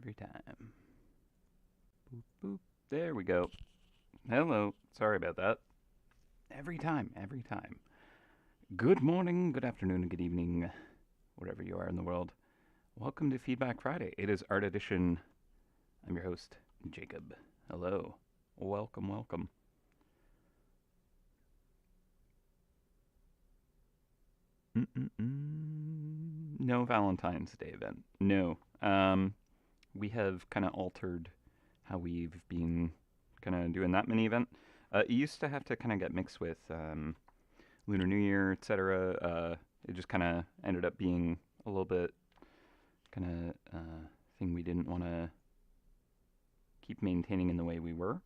Every time. Boop, boop. There we go. Hello. Sorry about that. Every time, every time. Good morning, good afternoon, and good evening, wherever you are in the world. Welcome to Feedback Friday. It is Art Edition. I'm your host, Jacob. Hello. Welcome, welcome. No Valentine's Day event. No. We have kind of altered how we've been kind of doing that mini event. It used to have to kind of get mixed with Lunar New Year, etc. It just kind of ended up being a little bit kind of thing we didn't want to keep maintaining in the way we were.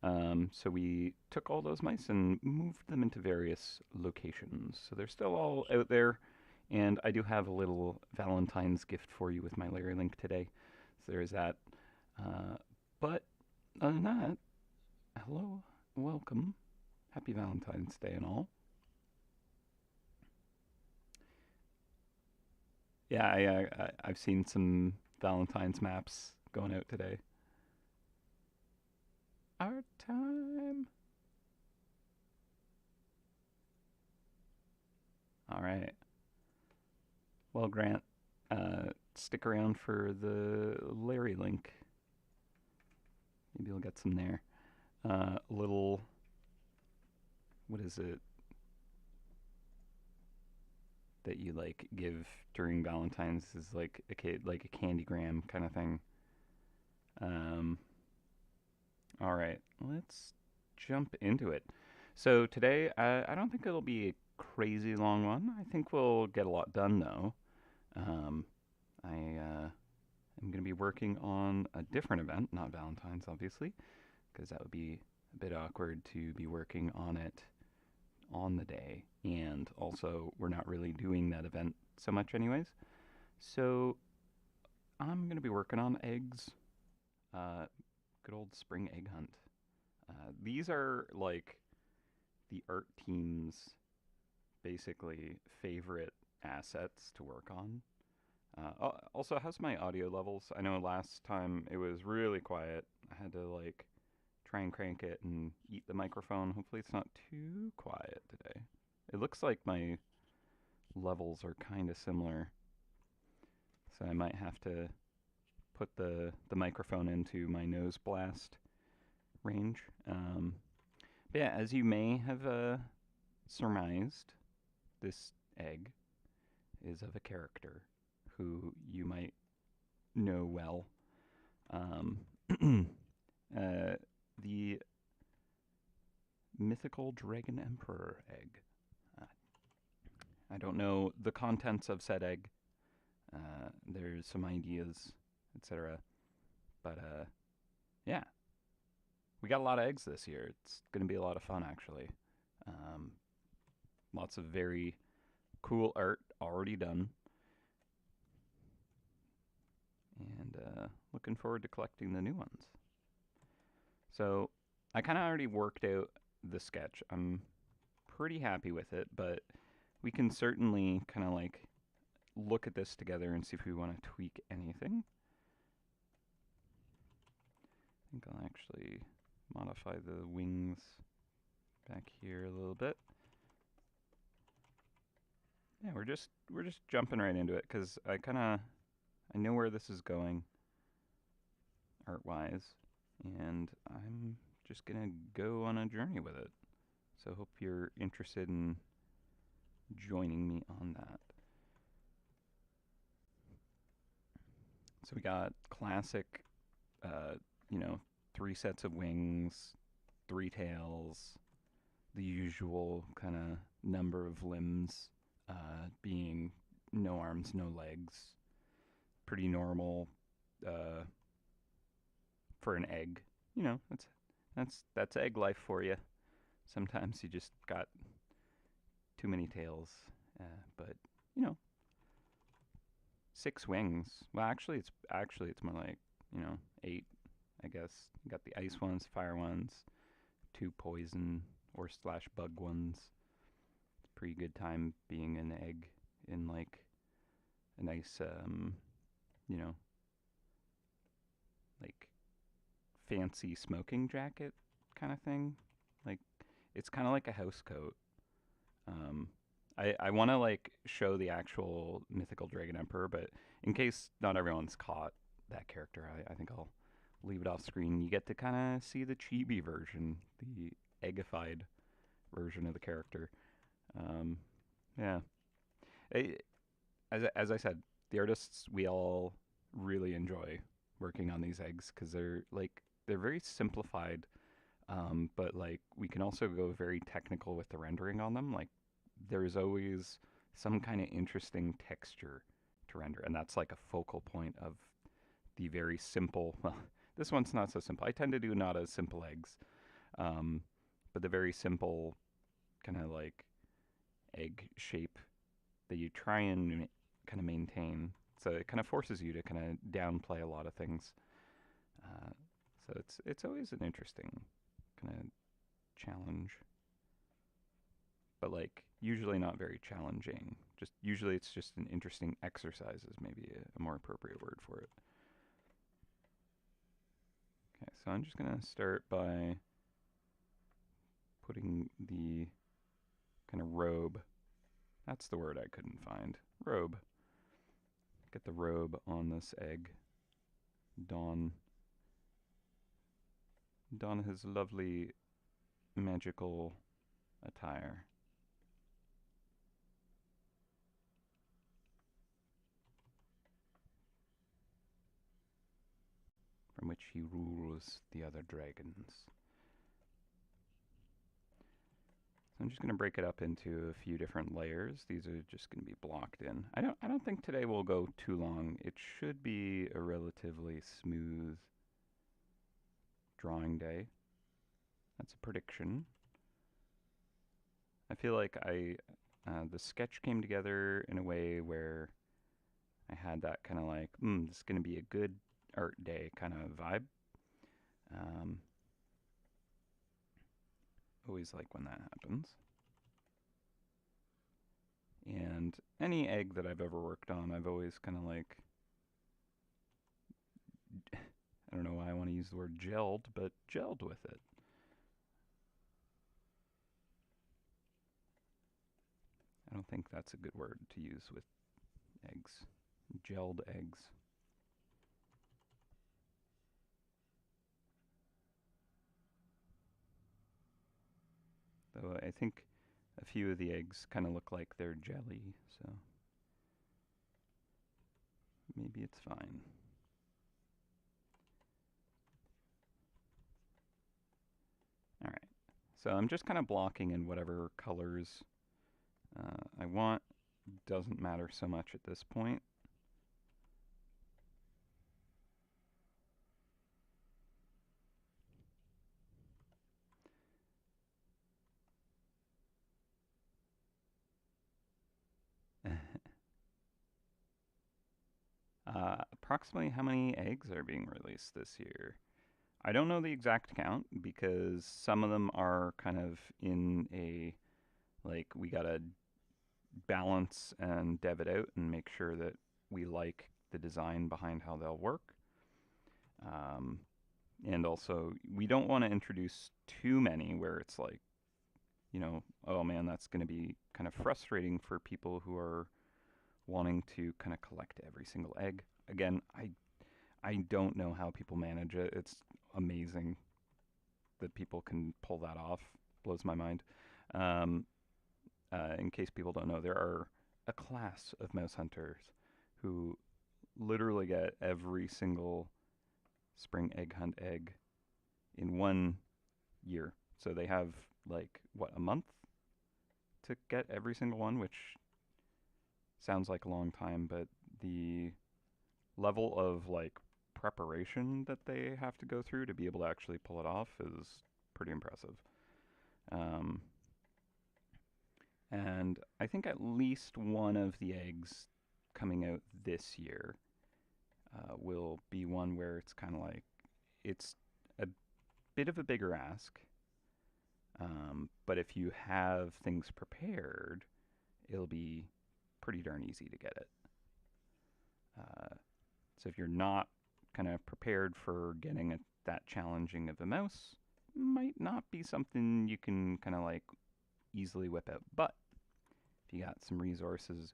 So we took all those mice and moved them into various locations. So they're still all out there. And I do have a little Valentine's gift for you with my Larry link today. So there's that. Uh, but other than that, hello, welcome. Happy Valentine's Day and all. Yeah, I've seen some Valentine's maps going out today. Art time. All right. Well, Grant, stick around for the Larry link. Maybe you'll get some there. Little, what is it that you like give during Valentine's is like a candygram kind of thing. Um, all right, let's jump into it. So today, I don't think it'll be a crazy long one. I think we'll get a lot done though. Um, I am going to be working on a different event, not Valentine's, obviously, because that would be a bit awkward to be working on it on the day. And also, we're not really doing that event so much, anyways. So, I'm going to be working on eggs. Uh, Good old spring egg hunt. These are like the art team's basically favorite assets to work on. Also, how's my audio levels? I know last time it was really quiet. I had to like try and crank it and eat the microphone. Hopefully, it's not too quiet today. It looks like my levels are kind of similar, so I might have to put the microphone into my nose blast range. But yeah, as you may have surmised, this egg is of a character who you might know well. Um, the mythical Dragon Emperor egg. Uh, I don't know the contents of said egg. There's some ideas, etc. But yeah, we got a lot of eggs this year. It's going to be a lot of fun, actually. Um, Lots of very cool art already done, and looking forward to collecting the new ones. So I kind of already worked out the sketch. I'm pretty happy with it, but we can certainly kind of like look at this together and see if we want to tweak anything. I think I'll actually modify the wings back here a little bit. Yeah, we're just jumping right into it because I know where this is going art wise, and I'm just gonna go on a journey with it. So hope you're interested in joining me on that. So we got classic, uh, you know, three sets of wings, three tails, the usual kind of number of limbs, being no arms, no legs. Pretty normal uh, for an egg. You know, that's egg life for you. Sometimes you just got too many tails, but you know, six wings. Well, actually it's more like eight, I guess. You got the ice ones, fire ones, two poison or slash bug ones. It's a pretty good time being an egg in like a nice you know like fancy smoking jacket kind of thing. Like it's kind of like a house coat. Um, I want to like show the actual mythical dragon emperor, but in case not everyone's caught that character, I think I'll leave it off screen. You get to kind of see the chibi version, the eggified version of the character. Um, yeah, it, as I said, the artists we all really enjoy working on these eggs because they're very simplified, but like we can also go very technical with the rendering on them. Like there's always some kind of interesting texture to render, and that's like a focal point of the very simple. Well, this one's not so simple. I tend to do not as simple eggs, um, but the very simple kind of like egg shape that you try and kind of maintain. So it kind of forces you to kind of downplay a lot of things. Uh, so it's always an interesting kind of challenge, but like usually not very challenging. Just usually it's just an interesting exercise is maybe a more appropriate word for it. Okay, so I'm just gonna start by putting the kind of robe. That's the word I couldn't find. Robe. Get the robe on this egg. Don his lovely magical attire. From which he rules the other dragons. So I'm just going to break it up into a few different layers. These are just going to be blocked in. I don't think today will go too long. It should be a relatively smooth drawing day. That's a prediction. I feel like the sketch came together in a way where I had that kind of like, this is going to be a good art day kind of vibe. Um, Always like when that happens. And any egg that I've ever worked on, I've always kind of like, I don't know why I want to use the word gelled, but gelled with it. I don't think that's a good word to use with eggs. Gelled eggs. Though I think a few of the eggs kind of look like they're jelly, so maybe it's fine. All right. So I'm just kind of blocking in whatever colors I want. Doesn't matter so much at this point. Approximately how many eggs are being released this year? I don't know the exact count because some of them are kind of in a like we gotta balance and dev it out and make sure that we like the design behind how they'll work. Um, and also, we don't want to introduce too many where it's like, oh man, that's going to be kind of frustrating for people who are wanting to kind of collect every single egg. Again, I don't know how people manage it. It's amazing that people can pull that off. Blows my mind. Um, in case people don't know, there are a class of mouse hunters who literally get every single spring egg hunt egg in 1 year. So they have like a month to get every single one, which sounds like a long time, but the level of like preparation that they have to go through to be able to actually pull it off is pretty impressive. Um, and I think at least one of the eggs coming out this year will be one where it's kind of like it's a bit of a bigger ask. But if you have things prepared, it'll be pretty darn easy to get it. So if you're not kind of prepared for getting that challenging of a mouse, might not be something you can kind of like easily whip out. But if you got some resources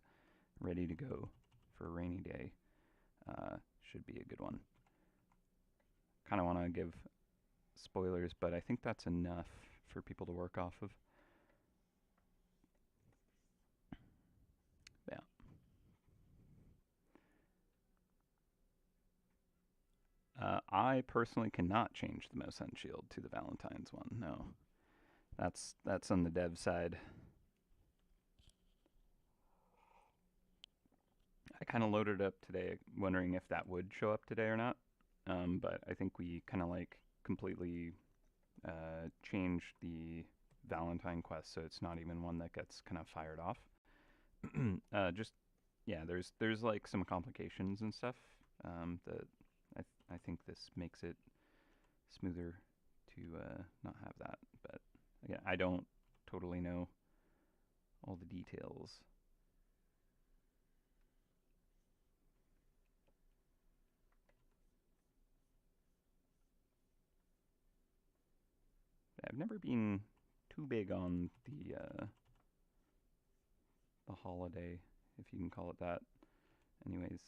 ready to go for a rainy day, should be a good one. Kind of want to give spoilers, but I think that's enough for people to work off of. Yeah. I personally cannot change the MouseHunt shield to the Valentine's one. No, that's on the dev side. I kind of loaded it up today, wondering if that would show up today or not. But I think we kind of like completely changed the Valentine quest, so it's not even one that gets kind of fired off. Just yeah, there's like some complications and stuff that I think this makes it smoother to not have that. But again, I don't totally know all the details. I've never been too big on the holiday, if you can call it that. Anyways,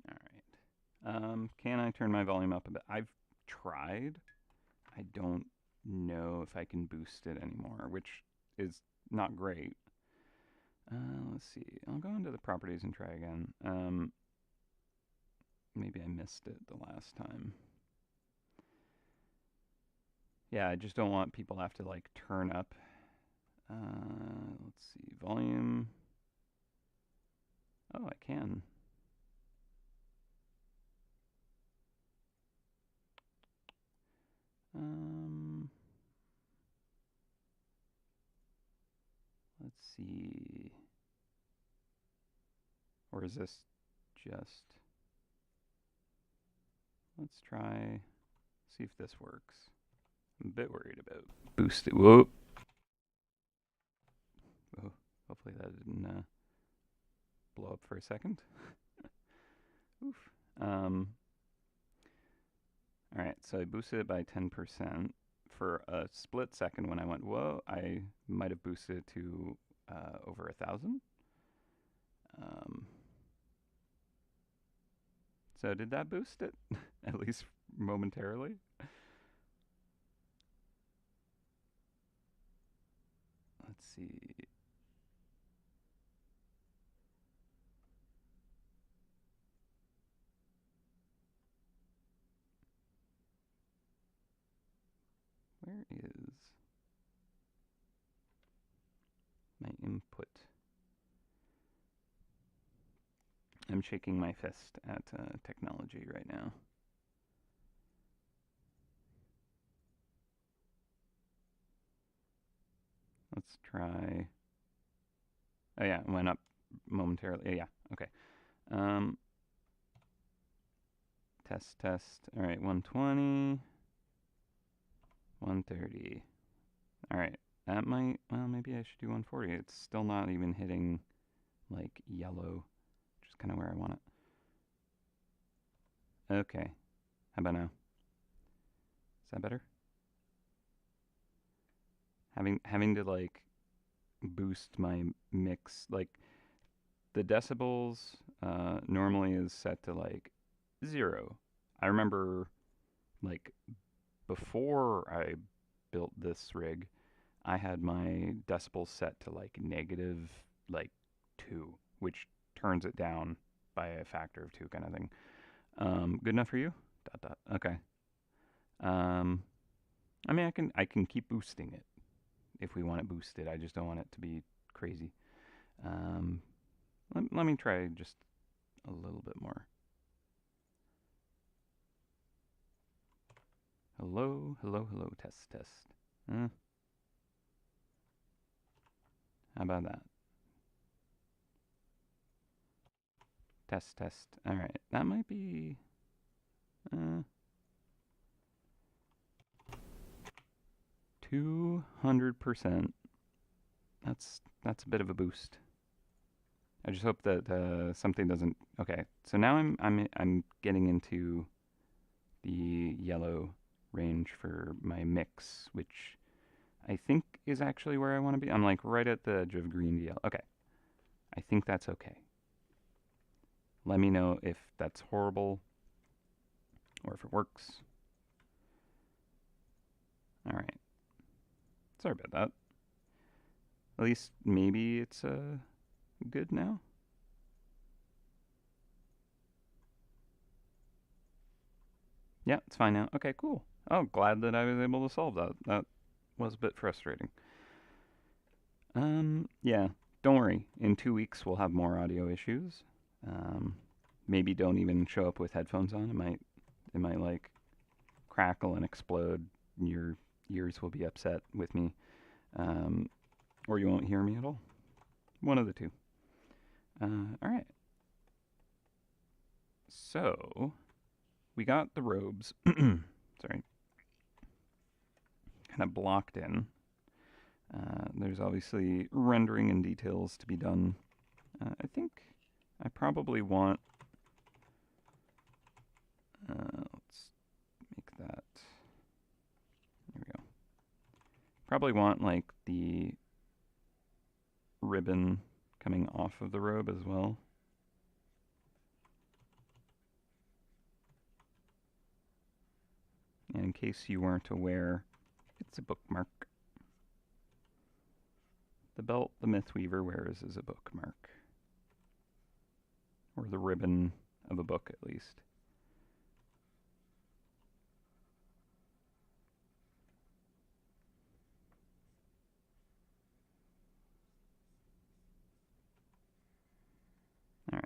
all right. Can I turn my volume up a bit? I've tried. I don't know if I can boost it anymore, which is not great. Let's see. I'll go into the properties and try again. Maybe I missed it the last time. Yeah, I just don't want people to have to like turn up. Let's see. Volume. Oh, I can. Let's see. Or is this just... Let's try... See if this works. I'm a bit worried about boost it. Whoa. Oh, hopefully that didn't blow up for a second. Oof. Alright, so I boosted it by 10%. For a split second when I went, whoa, I might have boosted it to over 1,000. So did that boost it? At least momentarily? Let's see. Where is my input? I'm shaking my fist at technology right now. Let's try. Oh yeah, it went up momentarily. Yeah, okay. Test. All right, 120, 130. All right, that might. Well, maybe I should do 140. It's still not even hitting like yellow, which is kind of where I want it. Okay, how about now? Is that better? Having to like boost my mix, like the decibels normally is set to like 0. I remember like before I built this rig, I had my decibels set to like negative like 2, which turns it down by a factor of 2 kind of thing. Good enough for you? ... Okay. I mean, I can keep boosting it if we want it boosted. I just don't want it to be crazy. Let me try just a little bit more. Hello, test. How about that? Test, test. All right, that might be 200%. That's a bit of a boost. I just hope that something doesn't. Okay, so now I'm getting into the yellow range for my mix, which I think is actually where I want to be. I'm like right at the edge of green to yellow. Okay, I think that's okay. Let me know if that's horrible or if it works. All right. Sorry about that. At least maybe it's good now. Yeah, it's fine now. Okay, cool. Oh, glad that I was able to solve that. That was a bit frustrating. Yeah, don't worry. In 2 weeks, we'll have more audio issues. Um, maybe don't even show up with headphones on. It might like crackle and explode. Your ears will be upset with me, or you won't hear me at all. One of the two. All right. So we got the robes. Sorry, kind of blocked in. There's obviously rendering and details to be done. I think I probably want. Let's make that. There we go. Probably want like the ribbon coming off of the robe as well. And in case you weren't aware, it's a bookmark. The belt the Mythweaver wears is a bookmark. Or the ribbon of a book, at least. Alright.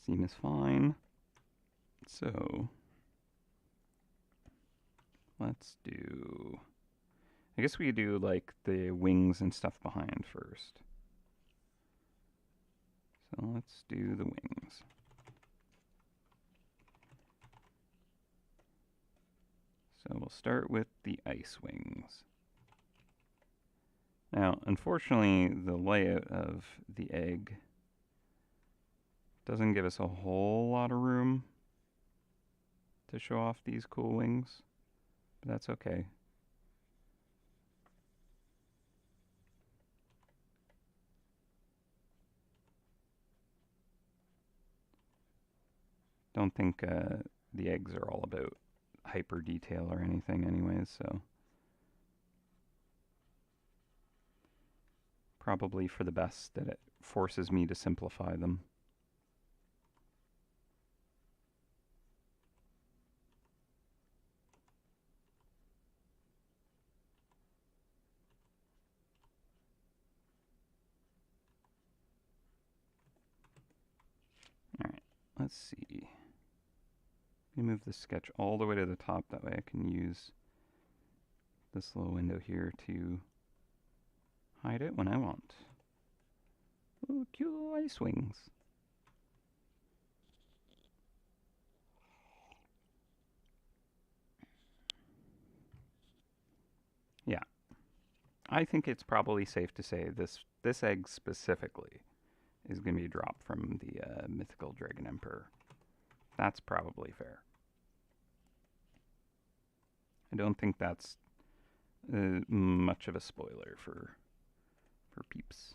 Seam is fine. So, let's do... I guess we could do, like, the wings and stuff behind first. So let's do the wings. So we'll start with the ice wings. Now, unfortunately, the layout of the egg doesn't give us a whole lot of room to show off these cool wings, but that's okay. Don't think the eggs are all about hyper detail or anything anyways, so probably for the best that it forces me to simplify them. Alright, let's see. Let me move the sketch all the way to the top, that way I can use this little window here to hide it when I want. Oh, cute little ice wings. Yeah. I think it's probably safe to say this egg specifically is going to be dropped from the Mythical Dragon Emperor. That's probably fair. I don't think that's much of a spoiler for peeps.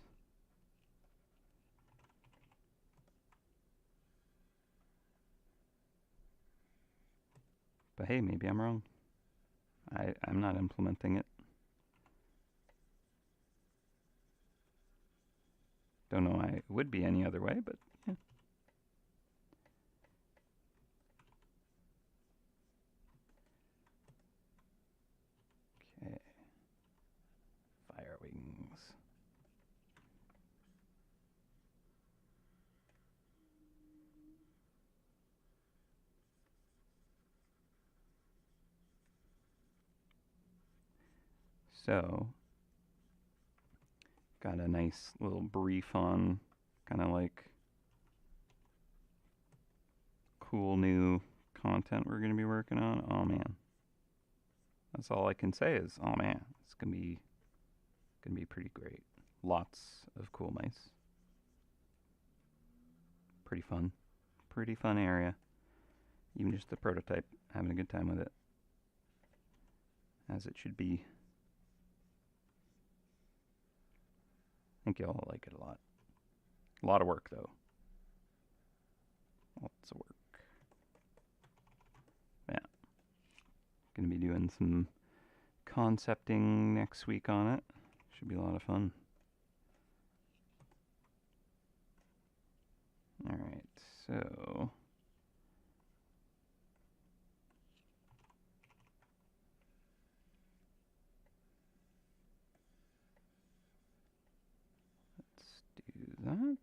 But hey, maybe I'm wrong. I'm not implementing it. Don't know why it would be any other way, but yeah. Okay. Fire wings. So, got a nice little brief on kind of like cool new content we're going to be working on. Oh man. That's all I can say is, oh man, it's going to be pretty great. Lots of cool mice. Pretty fun. Pretty fun area. Even just the prototype, having a good time with it. As it should be. I think you'll like it a lot. A lot of work though. Lots of work. Yeah. Gonna be doing some concepting next week on it. Should be a lot of fun. Alright, so let's do that.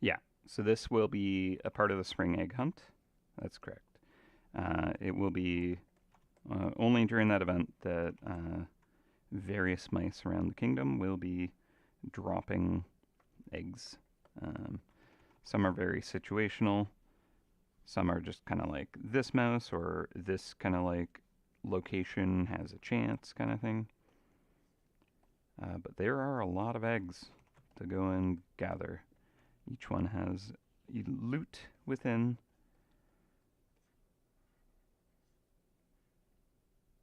Yeah, so this will be a part of the spring egg hunt. That's correct. It will be only during that event that various mice around the kingdom will be dropping eggs. Some are very situational. Some are just kind of like this mouse or this kind of like location has a chance kind of thing. But there are a lot of eggs to go and gather. Each one has loot within.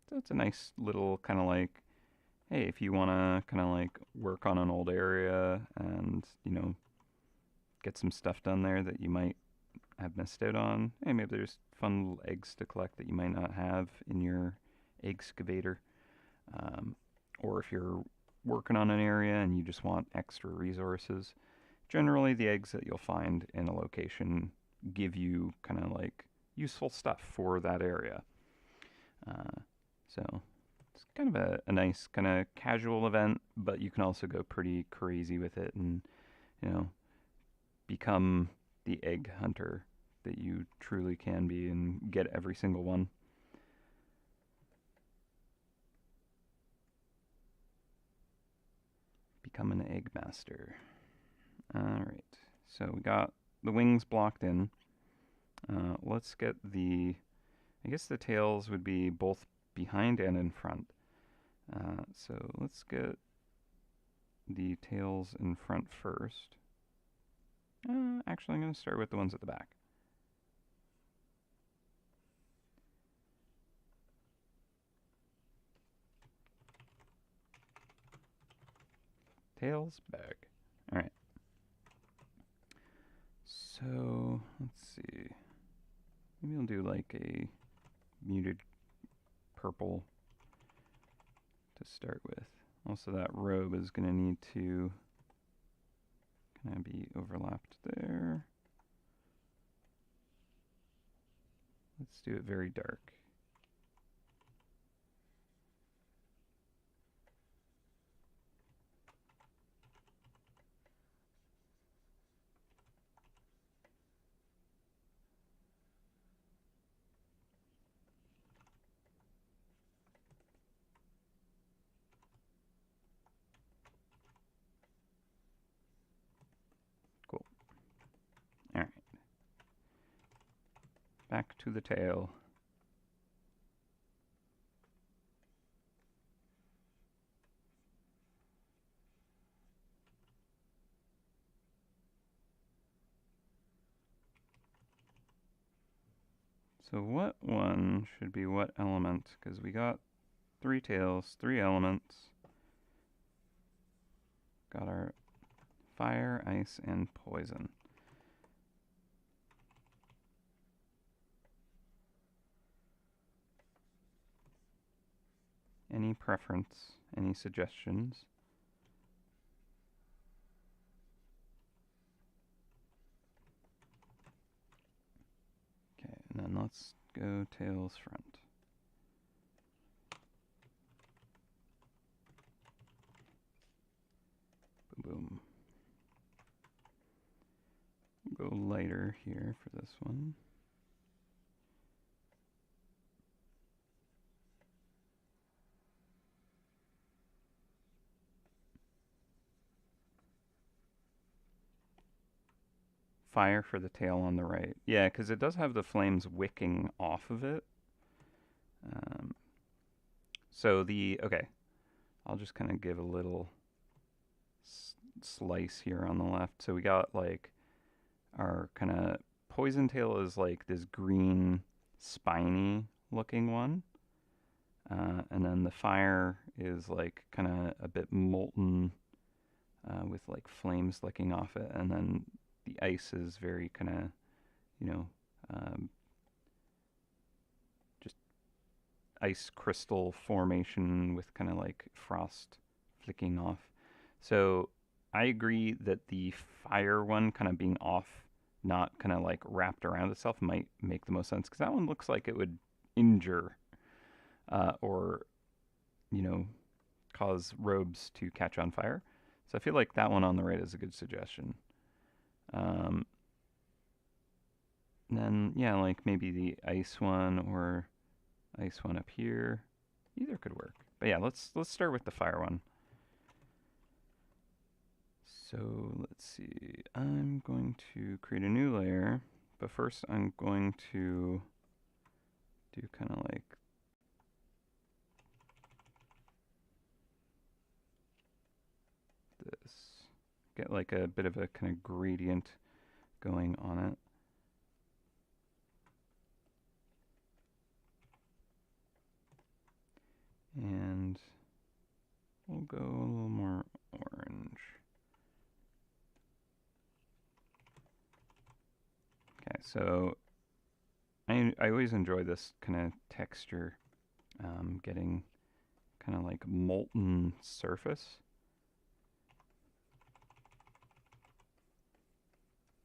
So it's a nice little kind of like, hey, if you want to kind of like work on an old area and, get some stuff done there that you might have missed out on. Hey, maybe there's fun little eggs to collect that you might not have in your excavator. Or if you're working on an area and you just want extra resources, generally the eggs that you'll find in a location give you kind of like useful stuff for that area. So it's kind of a nice kind of casual event, but you can also go pretty crazy with it and, become the egg hunter that you truly can be and get every single one. Become an egg master. Alright, so we got the wings blocked in. Let's get I guess the tails would be both behind and in front. So let's get the tails in front first. Actually, I'm going to start with the ones at the back. Tails back. Alright. So, let's see. Maybe I'll do like a muted purple to start with. Also, that robe is going to need to kind of be overlapped there. Let's do it very dark. Cool. Alright. Back to the tail. So what one should be what element? Because we got 3 tails, 3 elements. Got our fire, ice, and poison. Any preference? Any suggestions? Okay, and then let's go tails front. Boom, boom. Go lighter here for this one. Fire for the tail on the right. Yeah, because it does have the flames wicking off of it. Okay, I'll just kind of give a little slice here on the left. So we got like our kind of poison tail is like this green spiny looking one. And then the fire is like kind of a bit molten with like flames licking off it. And then the ice is very kind of, just ice crystal formation with kind of like frost flicking off. So I agree that the fire one kind of being off, not kind of like wrapped around itself, might make the most sense because that one looks like it would injure or, cause robes to catch on fire. So I feel like that one on the right is a good suggestion. Then, yeah, like maybe the ice one or ice one up here. Either could work. But yeah, let's start with the fire one. So let's see. I'm going to create a new layer, but first I'm going to do kind of like this. Get like a bit of a kind of gradient going on it. And we'll go a little more orange. Okay, so I always enjoy this kind of texture, getting kind of like molten surface.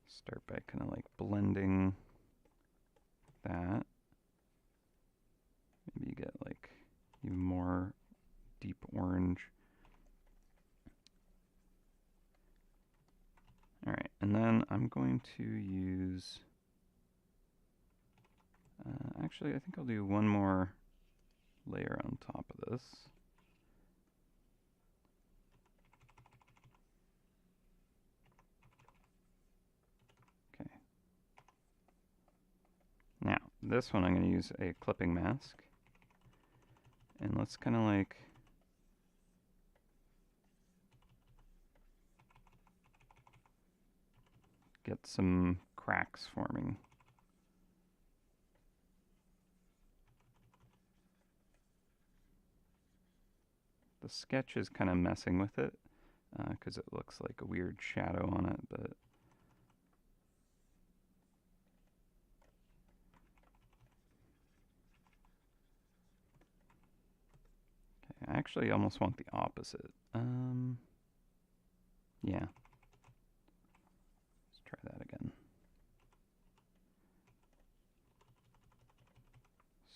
Start by kind of like blending that. Maybe you get like even more deep orange. All right, and then I'm going to use, actually I think I'll do one more layer on top of this. Okay. Now, this one I'm going to use a clipping mask. And let's kind of like get some cracks forming. The sketch is kind of messing with it because it looks like a weird shadow on it, but okay, I actually almost want the opposite. Yeah. Let's try that again.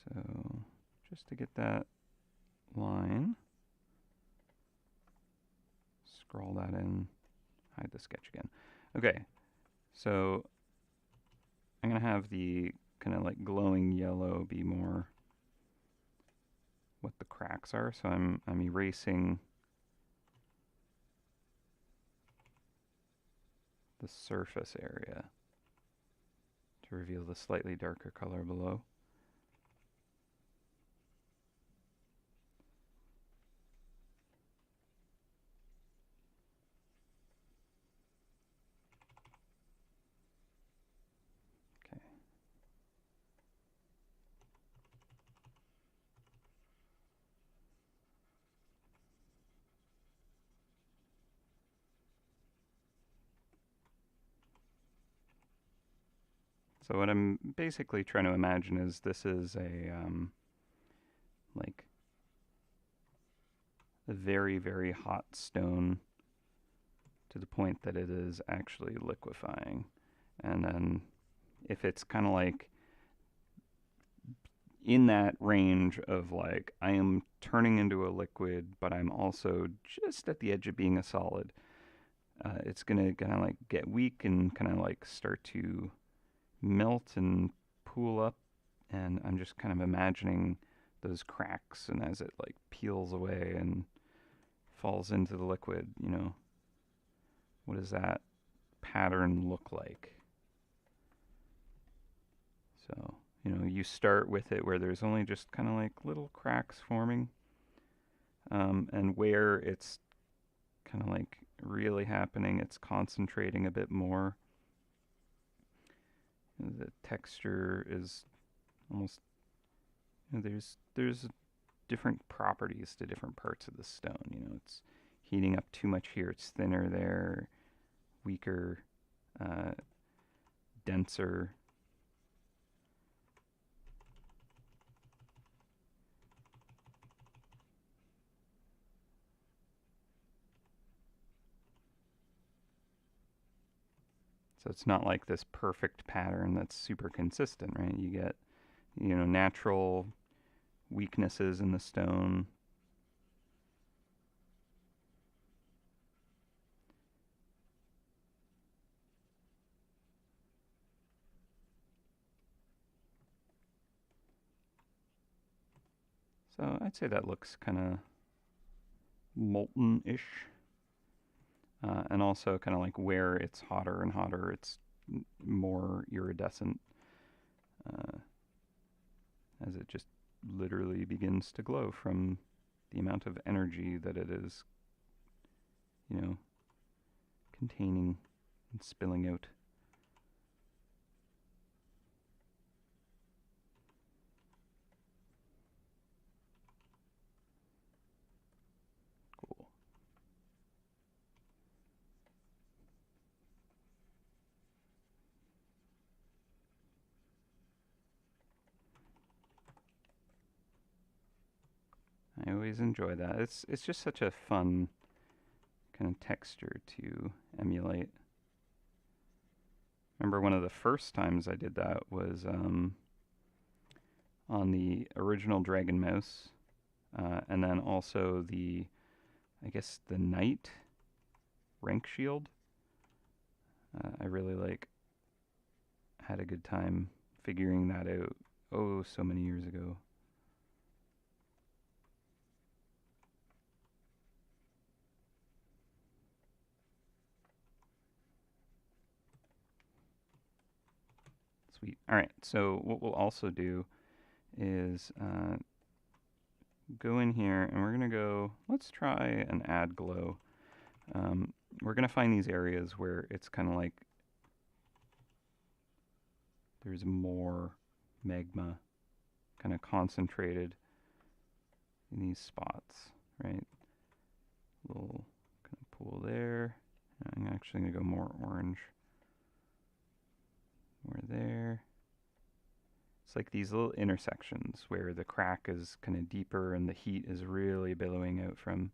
So just to get that line, scroll that in, hide the sketch again. Okay, so I'm going to have the kind of like glowing yellow be more what the cracks are. So I'm erasing the surface area to reveal the slightly darker color below. Okay. So what I'm basically trying to imagine is this is a like a very, very hot stone to the point that it is actually liquefying. And then if it's kind of like in that range of like I am turning into a liquid, but I'm also just at the edge of being a solid. It's gonna kind of like get weak and kind of like start to melt and pool up, and I'm just kind of imagining those cracks, and as it like peels away and falls into the liquid, what does that pattern look like? So, you start with it where there's only just kind of like little cracks forming, and where it's kind of like really happening, it's concentrating a bit more. The texture is almost, there's different properties to different parts of the stone. It's heating up too much here, it's thinner there, weaker, uh, denser. So it's not like this perfect pattern that's super consistent, right? You get, natural weaknesses in the stone. So I'd say that looks kind of molten-ish. And also kind of like where it's hotter and hotter, it's more iridescent, uh, as it just literally begins to glow from the amount of energy that it is, you know, containing and spilling out. Cool. I always enjoy that. It's just such a fun kind of texture to emulate. Remember one of the first times I did that was on the original Dragon Mouse, and then also I guess the Knight rank shield. I really had a good time figuring that out. Oh, so many years ago. Sweet. All right. So what we'll also do is go in here and we're gonna go. Let's try an add glow. We're gonna find these areas where it's kind of like there's more magma kind of concentrated in these spots, right? Little kind of pool there. I'm actually gonna go more orange. More there. It's like these little intersections where the crack is kind of deeper and the heat is really billowing out from.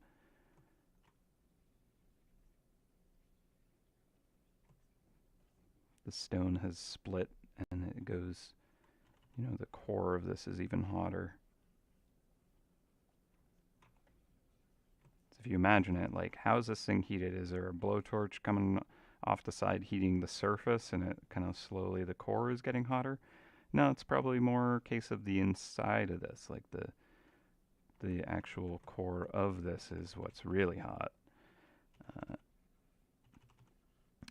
The stone has split and it goes, the core of this is even hotter. So if you imagine it, like, how is this thing heated? Is there a blowtorch coming off the side heating the surface and it kind of slowly, the core is getting hotter? No, it's probably more a case of the inside of this, like the actual core of this is what's really hot.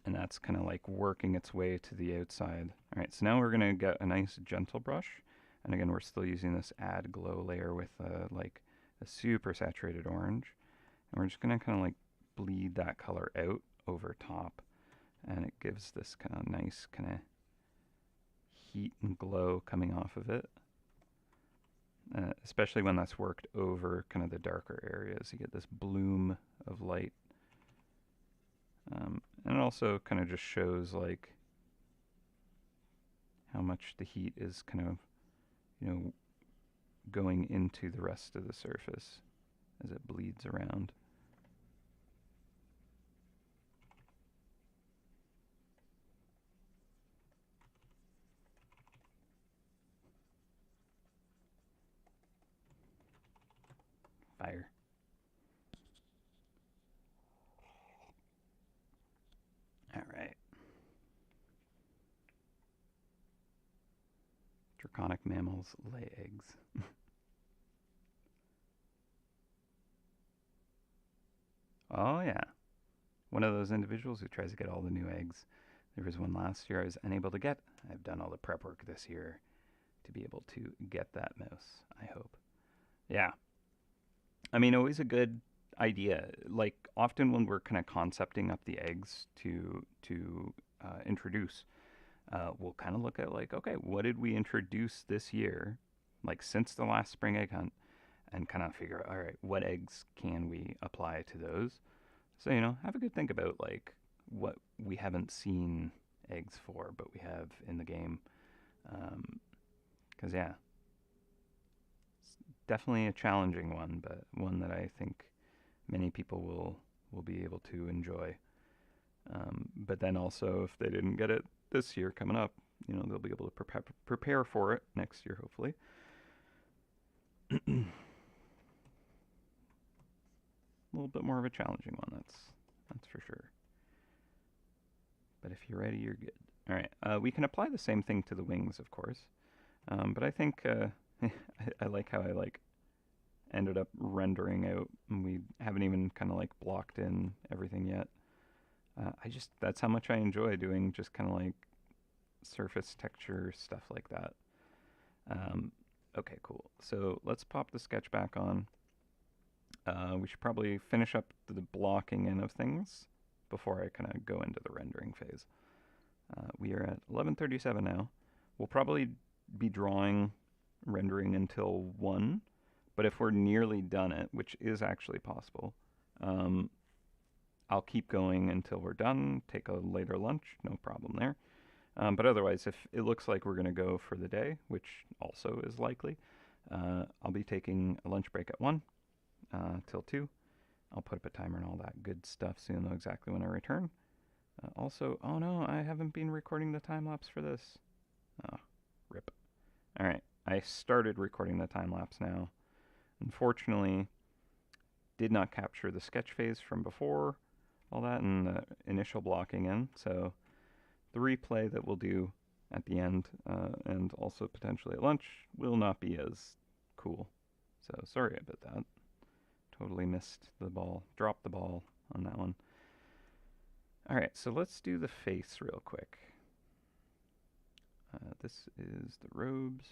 And that's kind of like working its way to the outside. All right, so now we're gonna get a nice gentle brush, and again we're still using this add glow layer with like a super saturated orange, and we're just gonna kind of like bleed that color out over top, and it gives this kind of nice kind of heat and glow coming off of it. Especially when that's worked over kind of the darker areas, you get this bloom of light. And it also kind of just shows like how much the heat is kind of, going into the rest of the surface as it bleeds around. higher. All right. Draconic mammals lay eggs. Oh, yeah. One of those individuals who tries to get all the new eggs. There was one last year I was unable to get. I've done all the prep work this year to be able to get that mouse, I hope. Yeah. I mean, always a good idea. Like, often when we're kind of concepting up the eggs to introduce, we'll kind of look at, like, okay, what did we introduce this year, like, since the last spring egg hunt, and kind of figure out, all right, what eggs can we apply to those? So, have a good think about, like, what we haven't seen eggs for, but we have in the game. Because, yeah, it's definitely a challenging one, but one that I think many people will be able to enjoy. But then also, if they didn't get it this year coming up, they'll be able to prepare for it next year, hopefully. A little bit more of a challenging one, that's for sure. But if you're ready, you're good. All right, we can apply the same thing to the wings, of course. But I think I like how I ended up rendering out, and we haven't even kind of blocked in everything yet. That's how much I enjoy doing just kind of surface texture stuff like that. Okay, cool. So let's pop the sketch back on. We should probably finish up the blocking in of things before I kind of go into the rendering phase. We are at 11:37 now. We'll probably be drawing rendering until 1, but if we're nearly done it, which is actually possible, I'll keep going until we're done, take a later lunch, no problem there. But otherwise, if it looks like we're going to go for the day, which also is likely, I'll be taking a lunch break at 1 till 2. I'll put up a timer and all that good stuff so you'll know exactly when I return. Also, oh no, I haven't been recording the time lapse for this. Oh, rip. All right, I started recording the time lapse now. Unfortunately, did not capture the sketch phase from before, all that, and the initial blocking in. So the replay that we'll do at the end and also potentially at lunch will not be as cool. So sorry about that. Totally missed the ball, dropped the ball on that one. All right, so let's do the face real quick. This is the robes.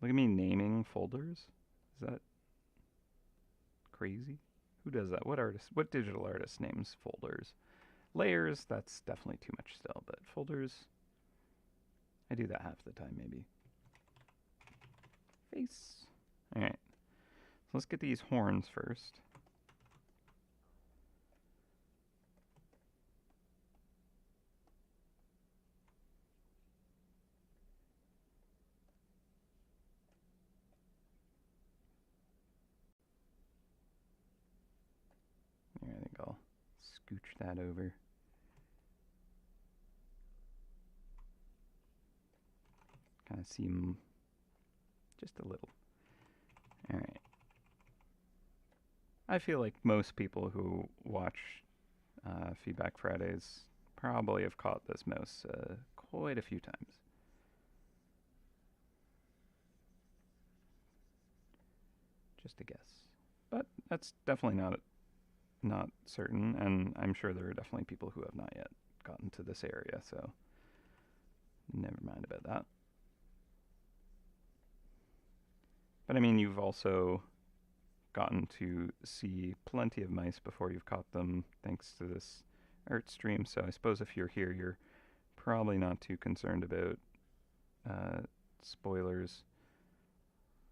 Look at me naming folders. Is that crazy? Who does that? What digital artist names folders? Layers, that's definitely too much still, but folders, I do that half the time maybe. Face. All right. So let's get these horns first. Here, I think I'll scooch that over. Kind of seem just a little. All right. I feel like most people who watch Feedback Fridays probably have caught this mouse quite a few times. Just a guess. But that's definitely not certain, and I'm sure there are definitely people who have not yet gotten to this area, so never mind about that. But I mean, you've also gotten to see plenty of mice before you've caught them thanks to this art stream, so I suppose if you're here, you're probably not too concerned about spoilers.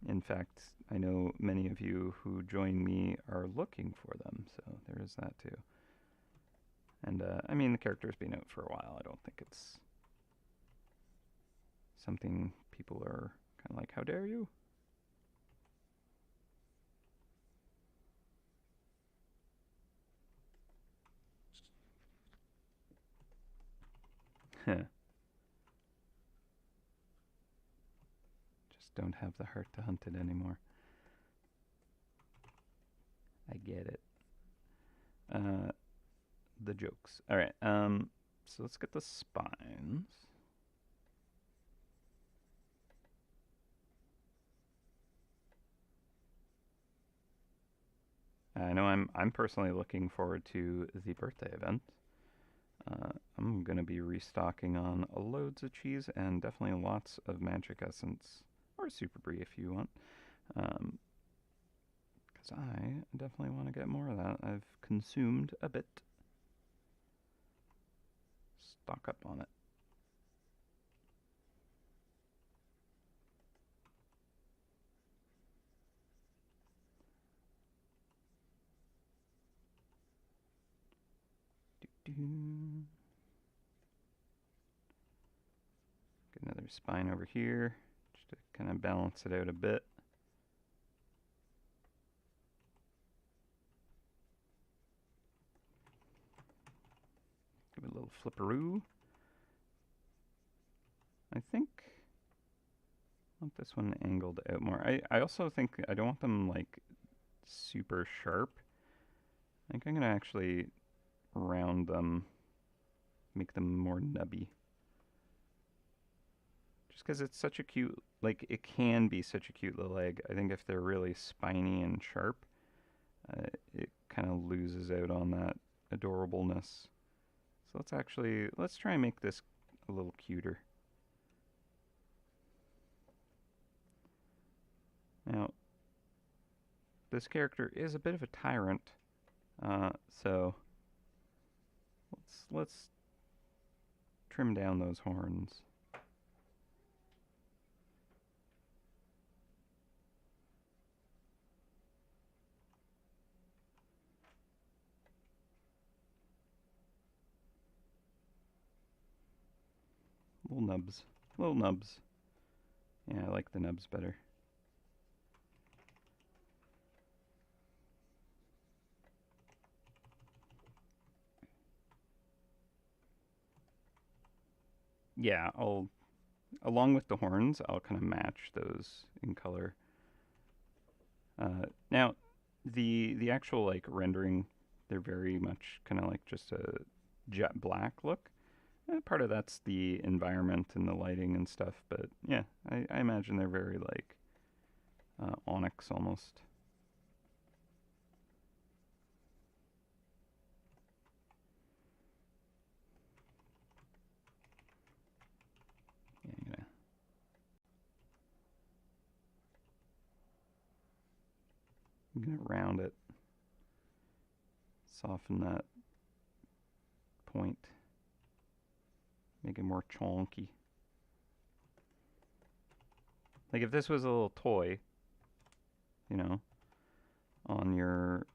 In fact, I know many of you who join me are looking for them, so there is that too. And I mean, the character's been out for a while. I don't think it's something people are kind of like, how dare you? don't have the heart to hunt it anymore. I get it. The jokes. All right. So let's get the spines. I know I'm personally looking forward to the birthday event. I'm gonna be restocking on loads of cheese and definitely lots of magic essence or super brie if you want. Because I definitely want to get more of that. I've consumed a bit. Stock up on it. Get another spine over here just to kind of balance it out a bit. Give it a little flipperoo. I think I want this one angled out more. I also think I don't want them like super sharp. I think I'm gonna actually round them, make them more nubby. Just because it's such a cute, like it can be such a cute little egg. I think if they're really spiny and sharp, it kind of loses out on that adorableness. So let's try and make this a little cuter. Now, this character is a bit of a tyrant, so let's trim down those horns. Little nubs. Little nubs. Yeah, I like the nubs better. Yeah, along with the horns, I'll kind of match those in color. Now, the actual like rendering, they're very much kind of like just a jet black look. Part of that's the environment and the lighting and stuff, but yeah, I imagine they're very like onyx almost. Yeah, I'm gonna round it, soften that point, make it more chonky. Like if this was a little toy, you know, on your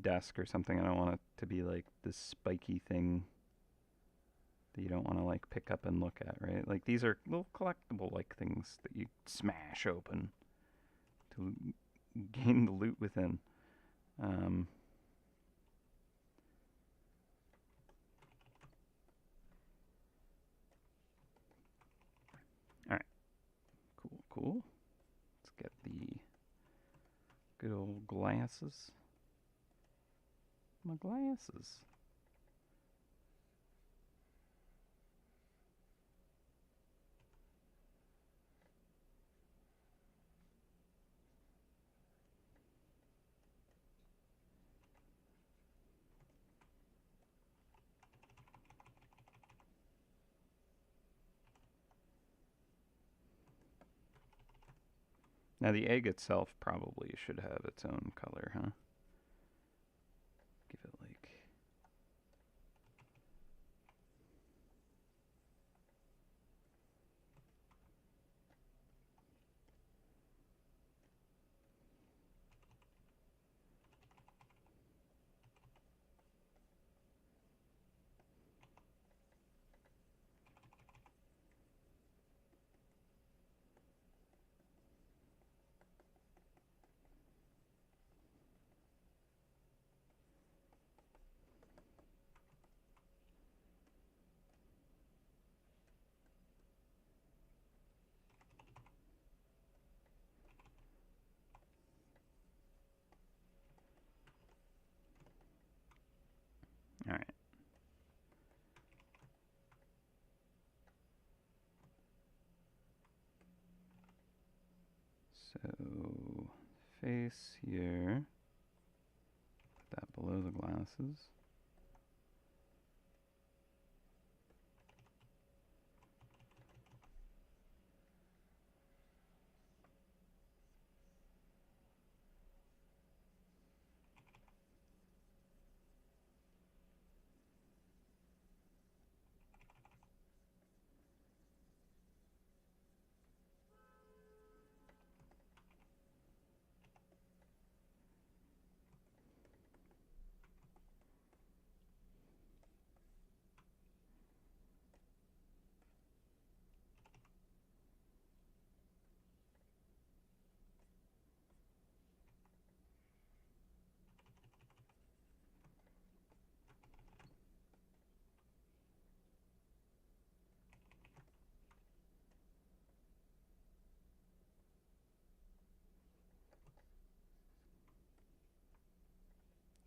desk or something, I don't want it to be like this spiky thing that you don't want to like pick up and look at, right? Like these are little collectible like things that you smash open to gain the loot within. All right, cool. Let's get the good old glasses. My glasses. Now the egg itself probably should have its own color, huh? Give it like... So face here. Put that below the glasses.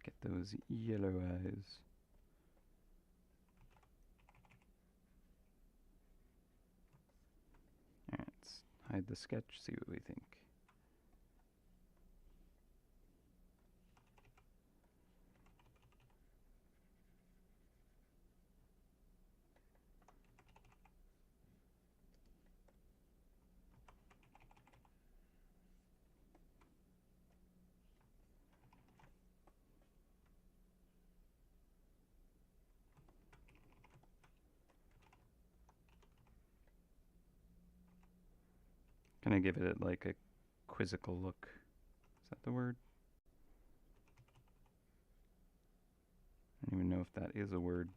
Get those yellow eyes. Alright, let's hide the sketch, see what we think. Gonna give it like a quizzical look. Is that the word? I don't even know if that is a word.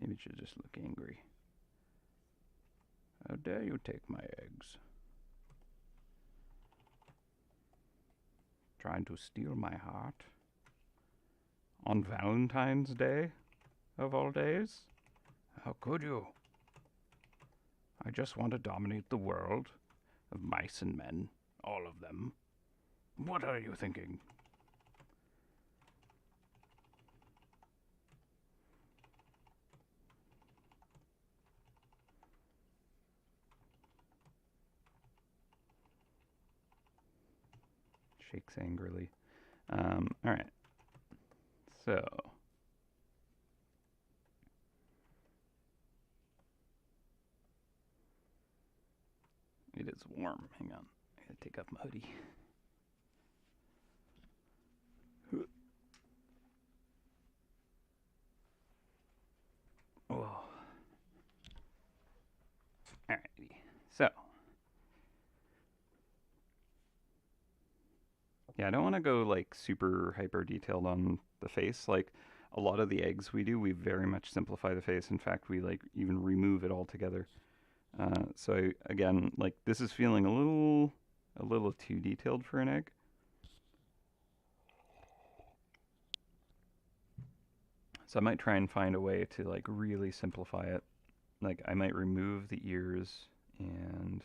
Maybe it should just look angry. How dare you take my eggs? Trying to steal my heart? On Valentine's Day, of all days? How could you? I just want to dominate the world of mice and men, all of them. What are you thinking? Shakes angrily. Alright. So. It is warm. Hang on. I gotta take off my hoodie. Oh. Alrighty. So. Yeah, I don't want to go like super hyper detailed on the face. Like a lot of the eggs we do, we very much simplify the face. In fact, we like even remove it altogether. So again, like this is feeling a little too detailed for an egg. So I might try and find a way to like really simplify it. Like I might remove the ears and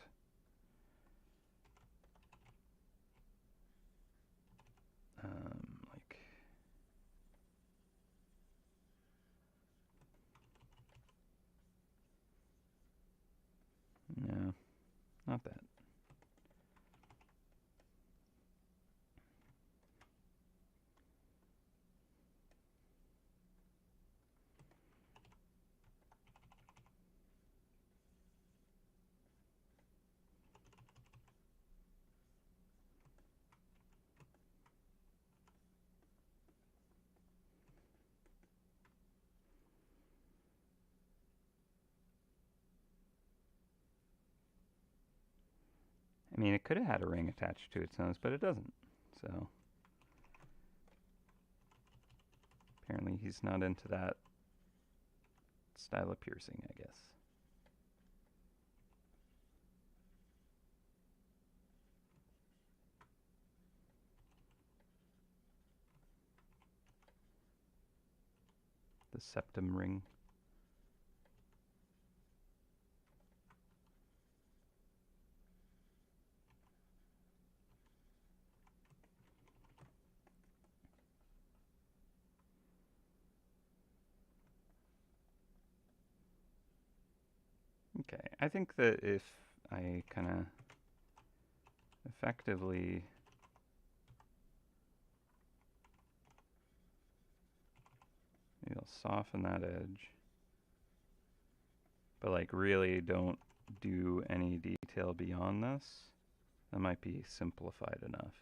like no, not that. I mean, it could have had a ring attached to its nose, but it doesn't. So apparently he's not into that style of piercing, I guess. The septum ring. Okay, I think that if I kind of effectively maybe I'll soften that edge, but like really don't do any detail beyond this. That might be simplified enough,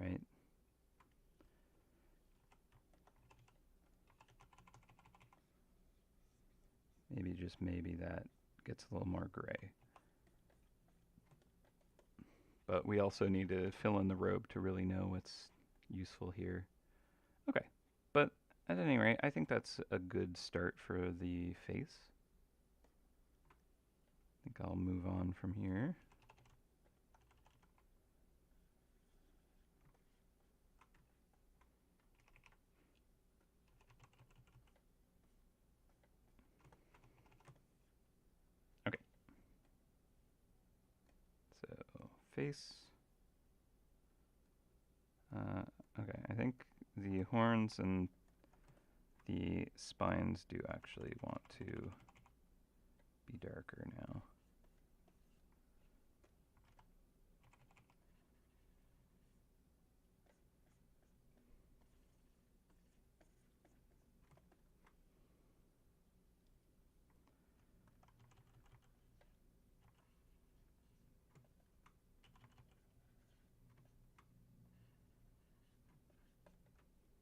right? Maybe just maybe that gets a little more gray. But we also need to fill in the robe to really know what's useful here. Okay, but at any rate, I think that's a good start for the face. I think I'll move on from here. Okay, so face. Okay, I think the horns and the spines do actually want to be darker now.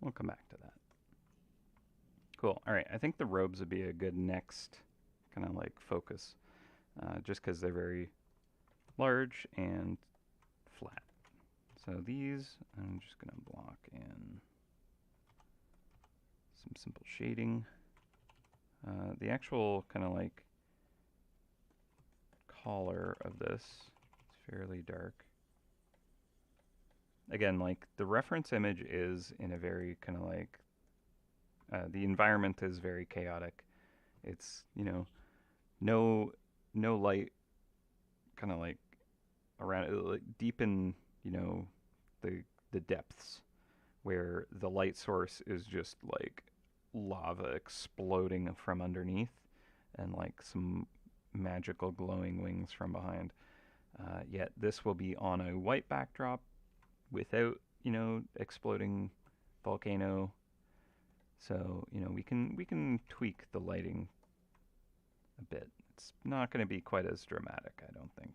We'll come back to that. Cool. All right, I think the robes would be a good next kind of like focus, just because they're very large and flat. So these, I'm just going to block in some simple shading. The actual kind of like collar of this is fairly dark. Again, like the reference image is in a very kind of like, the environment is very chaotic. It's, you know, no light kind of like around it, like deep in, you know, the depths where the light source is just like lava exploding from underneath and like some magical glowing wings from behind. Yet this will be on a white backdrop without, you know, exploding volcano. So, you know, we can tweak the lighting a bit. It's not going to be quite as dramatic, I don't think.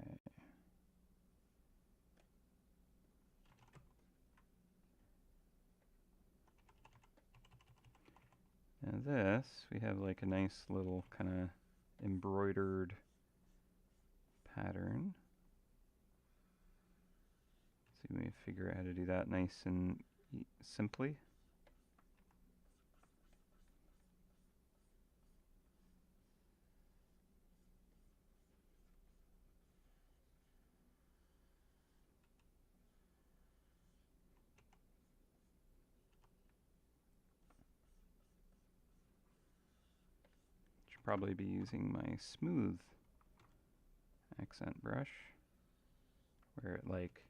Okay. Now this, we have like a nice little kind of embroidered pattern. See if we figure out how to do that nice and simply. Should probably be using my smooth accent brush where it like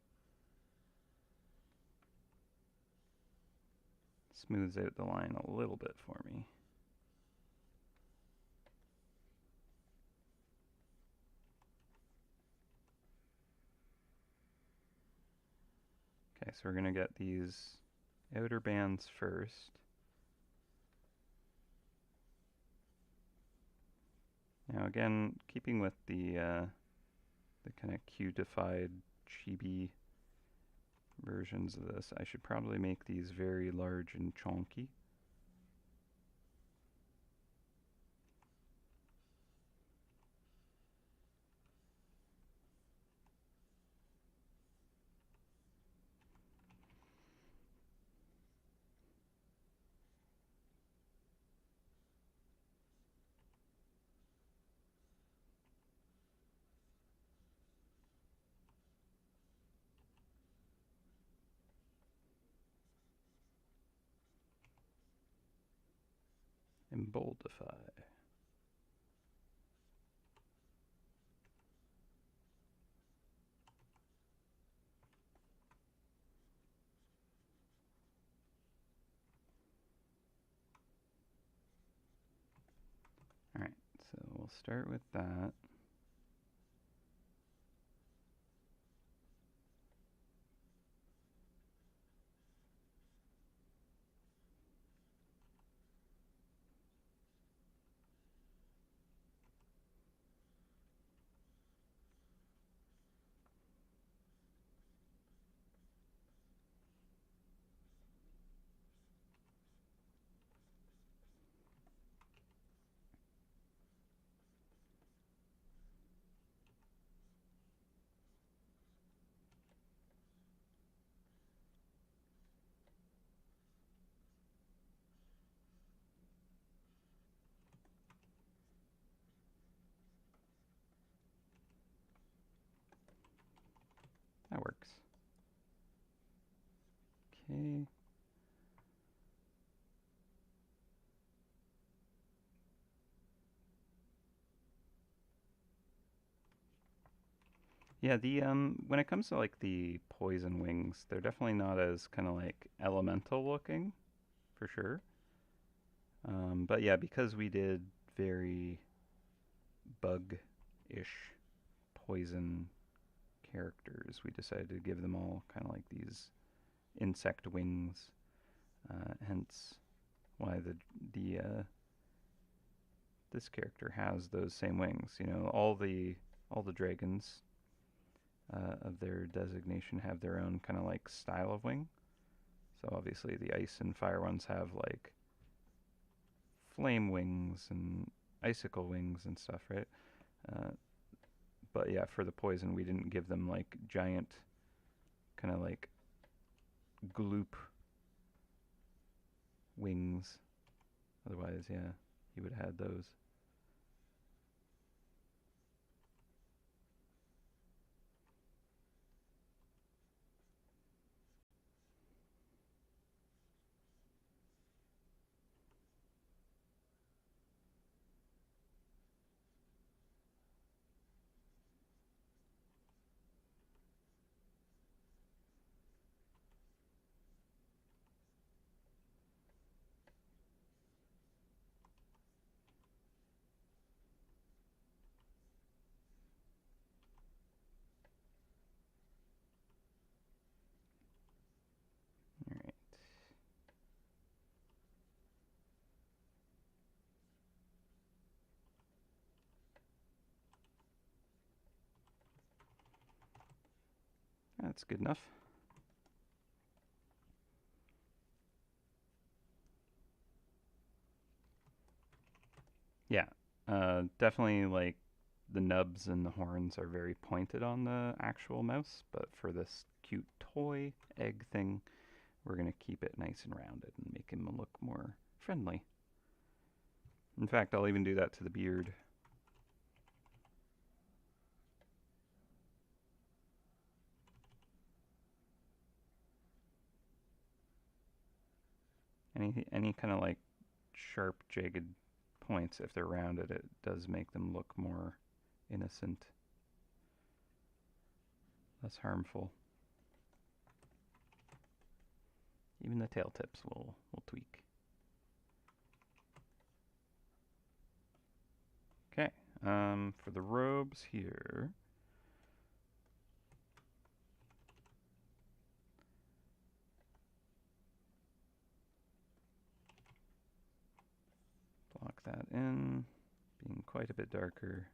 smooths out the line a little bit for me. Okay, so we're going to get these outer bands first. Now again, keeping with the kind of cutified chibi versions of this, I should probably make these very large and chunky. Emboldify. Alright, so we'll start with that. That works. Okay. Yeah, the when it comes to like the poison wings, they're definitely not as kind of like elemental looking, for sure. But yeah, because we did very bug-ish poison characters, we decided to give them all kind of like these insect wings. Hence, why the this character has those same wings. You know, all the dragons of their designation have their own kind of like style of wing. So obviously the ice and fire ones have like flame wings and icicle wings and stuff, right? Uh, but yeah, for the poison, we didn't give them like giant kind of like gloop wings. Otherwise, yeah, he would have had those. All right. That's good enough. Yeah, definitely like the nubs and the horns are very pointed on the actual mouse, but for this cute toy egg thing, we're going to keep it nice and rounded and make him look more friendly. In fact, I'll even do that to the beard. Any kind of like sharp, jagged points, if they're rounded, it does make them look more innocent, less harmful. Even the tail tips will tweak. Okay, for the robes here, block that in, being quite a bit darker.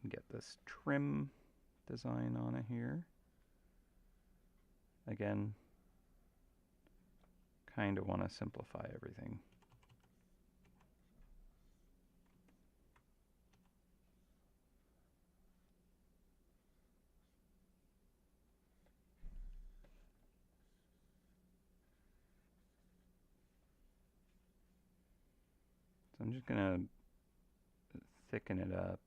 Get this trim design on it here. Again, kind of want to simplify everything. I'm just gonna thicken it up.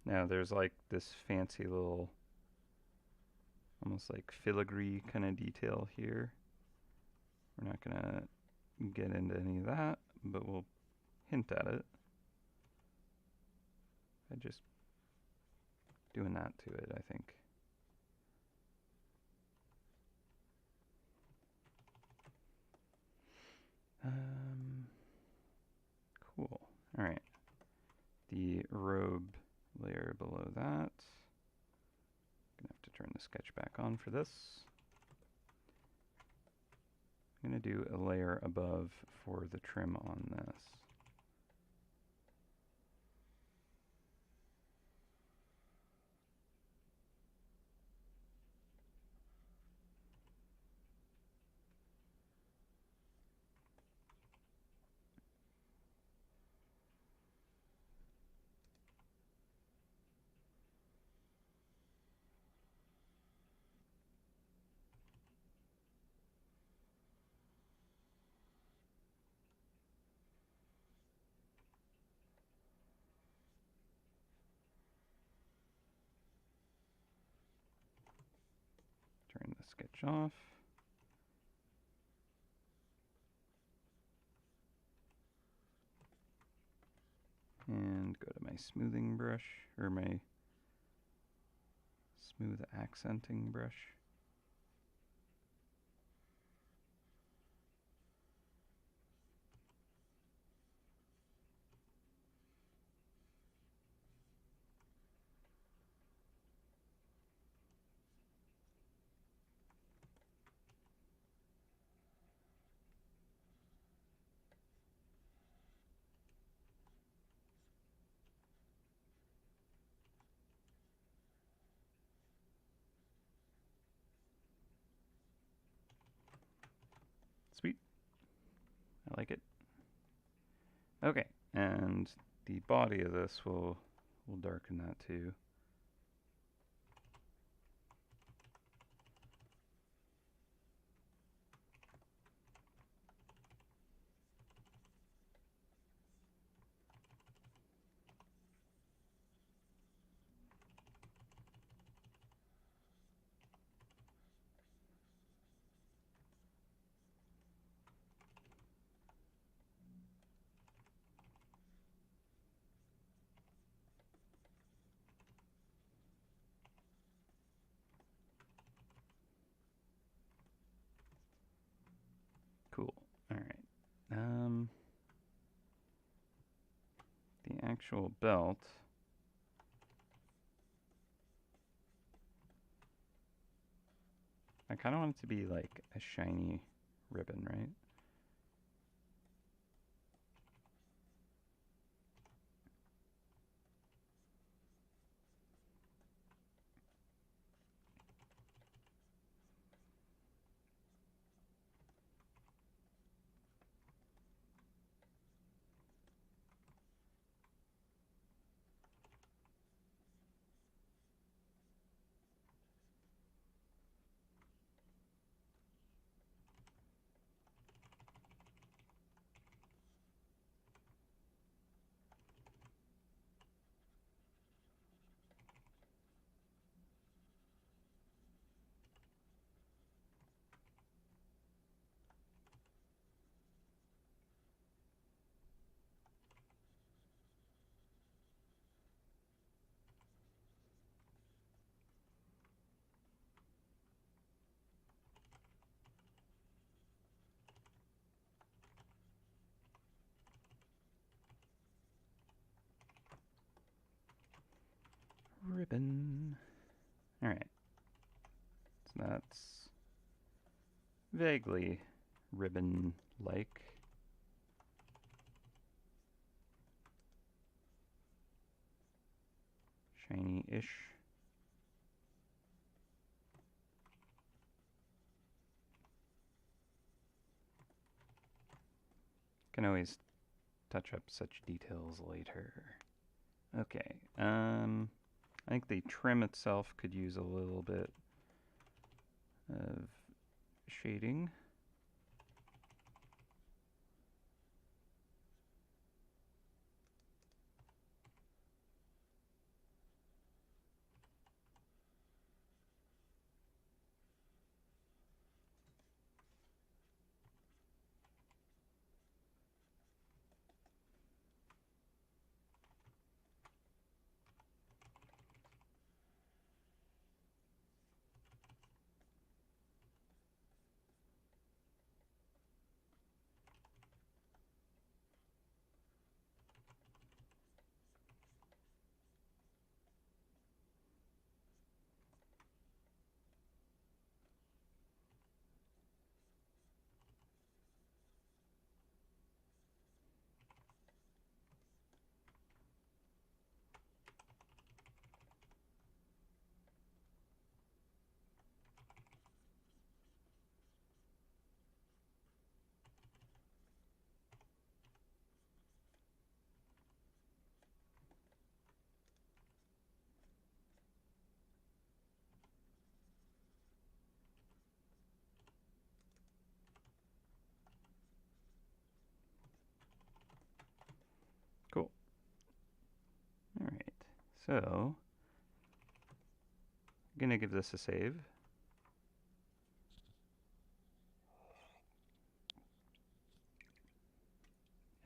Now there's like this fancy little, almost like filigree kind of detail here. We're not gonna get into any of that, but we'll hint at it by just doing that to it, I think. Cool. All right. The robe layer below that. Gonna have to turn the sketch back on for this. I'm gonna do a layer above for the trim on this. Turn the sketch off. And go to my smoothing brush, or my smooth accenting brush. Sweet. I like it. Okay, and the body of this will darken that too. Cool. All right. The actual belt. I kind of want it to be like a shiny ribbon, right? Ribbon. All right. So that's vaguely ribbon-like. Shiny-ish. Can always touch up such details later. Okay. I think the trim itself could use a little bit of shading. Cool. All right. So, I'm going to give this a save.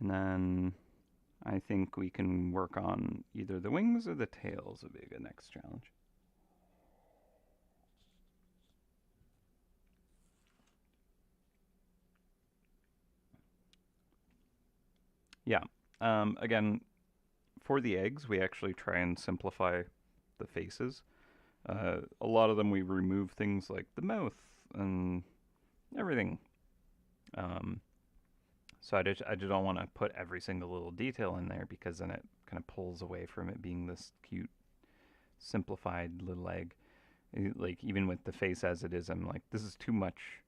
And then I think we can work on either the wings or the tails would be a good next challenge. Yeah. Again, for the eggs, we actually try and simplify the faces. A lot of them we remove things like the mouth and everything. Um, so I just don't want to put every single little detail in there because then it kind of pulls away from it being this cute, simplified little egg. Like even with the face as it is, I'm like, this is too much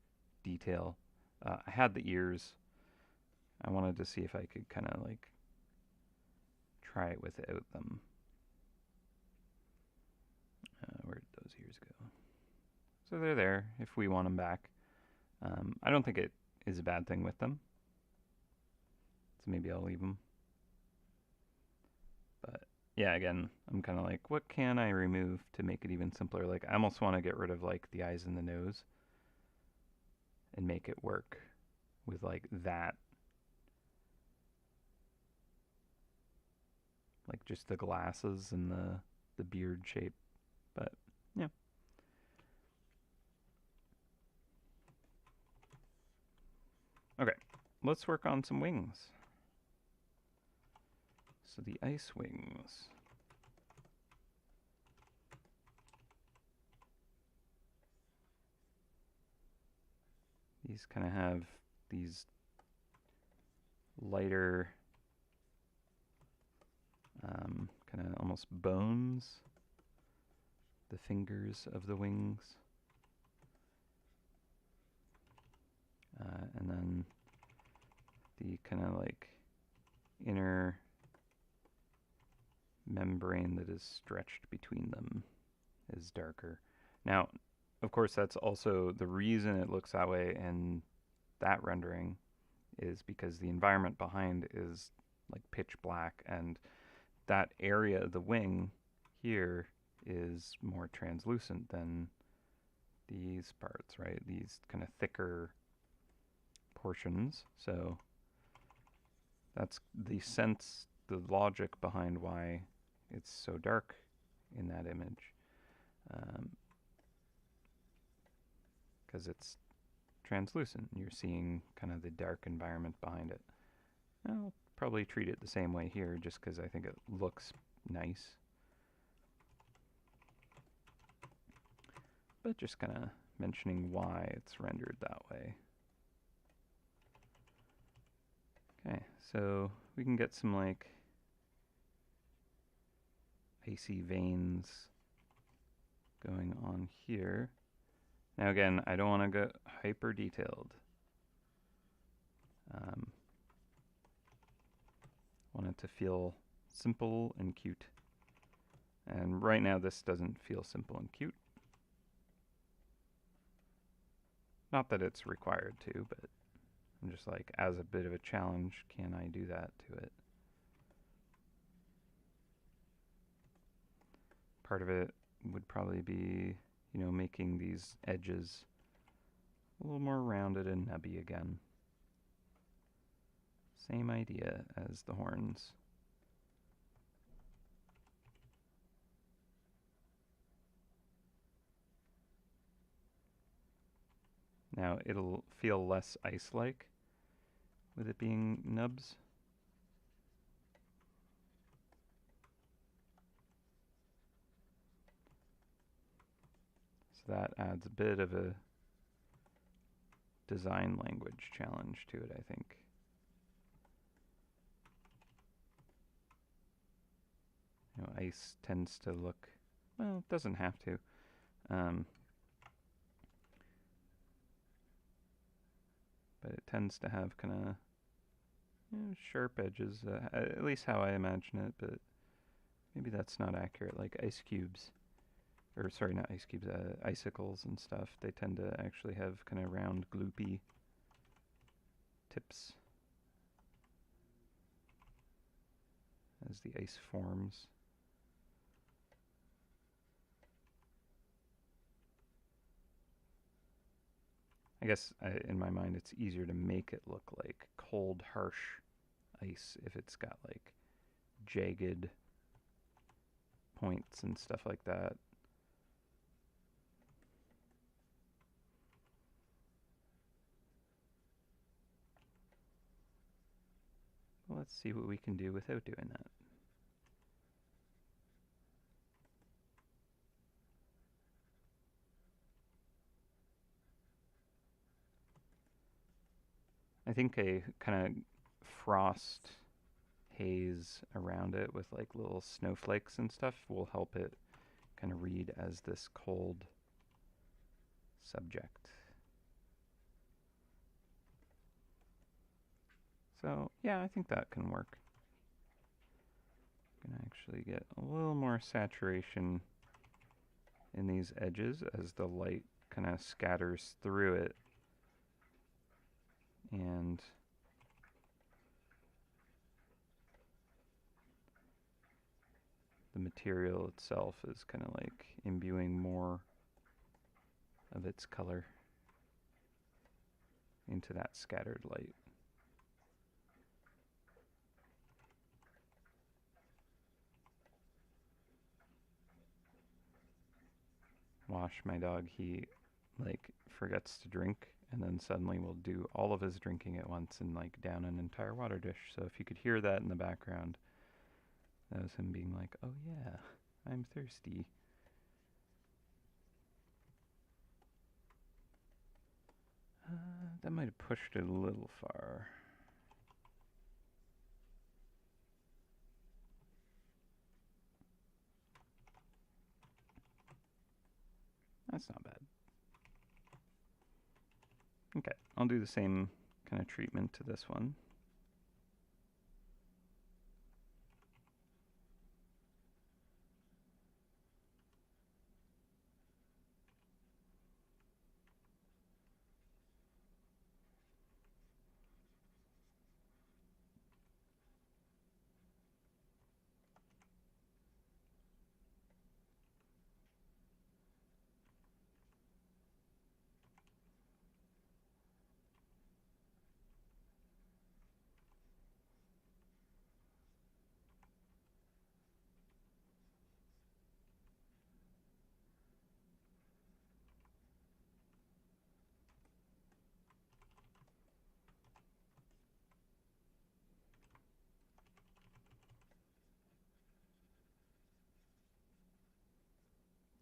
detail. I had the ears. I wanted to see if I could kind of like try it without them. Where did those ears go? So they're there if we want them back. I don't think it is a bad thing with them. So maybe I'll leave them. But yeah, again, I'm kind of like, what can I remove to make it even simpler? Like, I almost want to get rid of like the eyes and the nose and make it work with like that. Like just the glasses and the beard shape. But yeah. Okay, let's work on some wings. So the ice wings. These kind of have these lighter, kind of almost bones, the fingers of the wings. And then the kind of like inner membrane that is stretched between them is darker. Now, of course, that's also the reason it looks that way in that rendering is because the environment behind is like pitch black, and that area of the wing here is more translucent than these parts, right? These kind of thicker portions. So that's the sense, the logic behind why it's so dark in that image. Because it's translucent. You're seeing kind of the dark environment behind it. I'll probably treat it the same way here just because I think it looks nice. But just kind of mentioning why it's rendered that way. Okay, so we can get some like icy veins going on here. Now again, I don't want to go hyper detailed. Want it to feel simple and cute. And right now this doesn't feel simple and cute. Not that it's required to, but I'm just like, as a bit of a challenge, can I do that to it? Part of it would probably be, you know, making these edges a little more rounded and nubby again. Same idea as the horns. Now it'll feel less ice-like with it being nubs. So that adds a bit of a design language challenge to it, I think. You know, ice tends to look, well, it doesn't have to. But it tends to have kind of, you know, sharp edges, at least how I imagine it, but maybe that's not accurate. Like ice cubes, or sorry, not ice cubes, icicles and stuff, they tend to actually have kind of round, gloopy tips as the ice forms. I guess in my mind it's easier to make it look like cold, harsh ice if it's got like jagged points and stuff like that. Well, let's see what we can do without doing that. I think a kind of frost haze around it with like little snowflakes and stuff will help it kind of read as this cold subject. So yeah, I think that can work. I'm gonna actually get a little more saturation in these edges as the light kind of scatters through it, and the material itself is kind of like imbuing more of its color into that scattered light. Wash, my dog, he like forgets to drink and then suddenly will do all of his drinking at once and like down an entire water dish. So if you could hear that in the background, that was him being like, oh yeah, I'm thirsty. That might have pushed it a little far. That's not bad. Okay, I'll do the same kind of treatment to this one.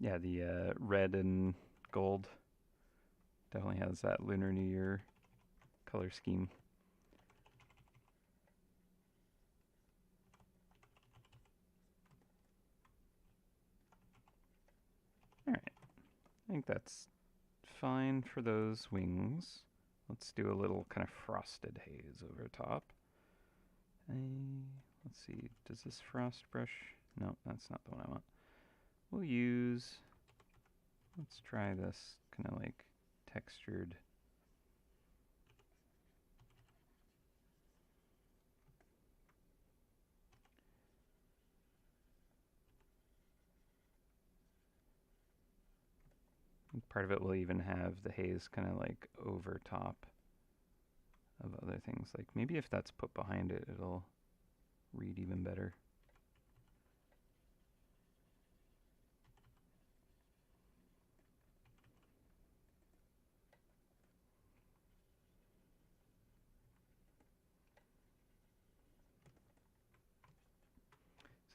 Yeah, the red and gold definitely has that Lunar New Year color scheme. Alright, I think that's fine for those wings. Let's do a little kind of frosted haze over top. Let's see, does this frost brush? No, that's not the one I want. We'll use, let's try this kind of like textured. Part of it will even have the haze kind of like over top of other things. Like maybe if that's put behind it, it'll read even better.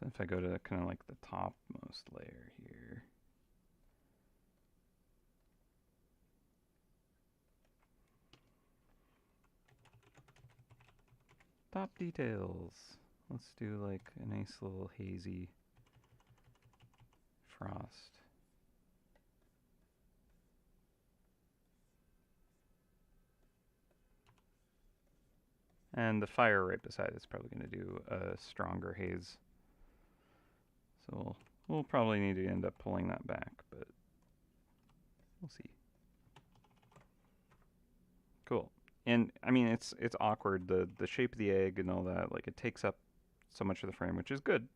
So if I go to kind of like the topmost layer here, top details. Let's do like a nice little hazy frost. And the fire right beside is probably going to do a stronger haze. So we'll probably need to end up pulling that back, but we'll see. Cool. And I mean, it's awkward, the shape of the egg and all that. Like it takes up so much of the frame, which is good.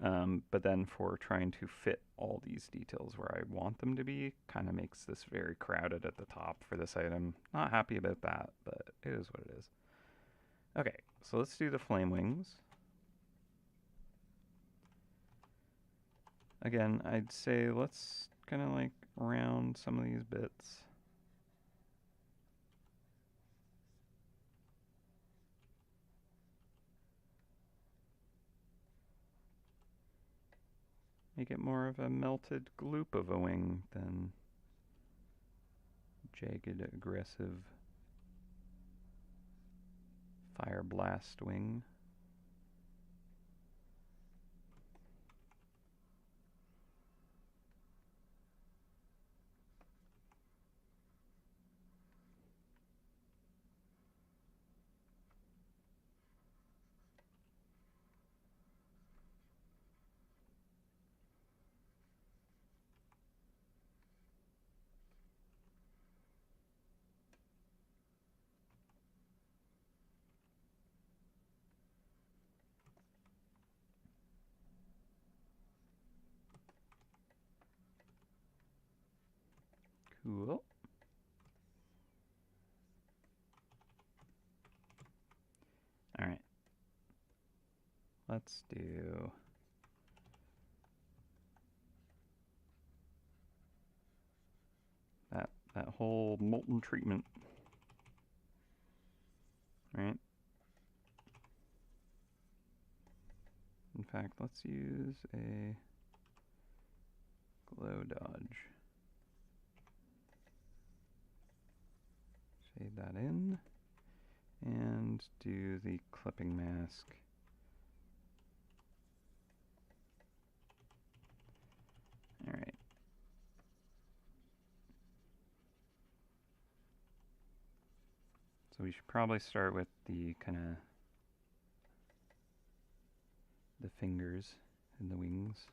But then for trying to fit all these details where I want them to be, kind of makes this very crowded at the top for this item. Not happy about that, but it is what it is. Okay, so let's do the flame wings. Again, I'd say let's kind of like round some of these bits. Make it more of a melted gloop of a wing than jagged, aggressive fire blast wing. Cool. All right. Let's do that whole molten treatment. Right? In fact, let's use a glow dodge. Fade that in and do the clipping mask. All right. So we should probably start with the kind of the fingers and the wings.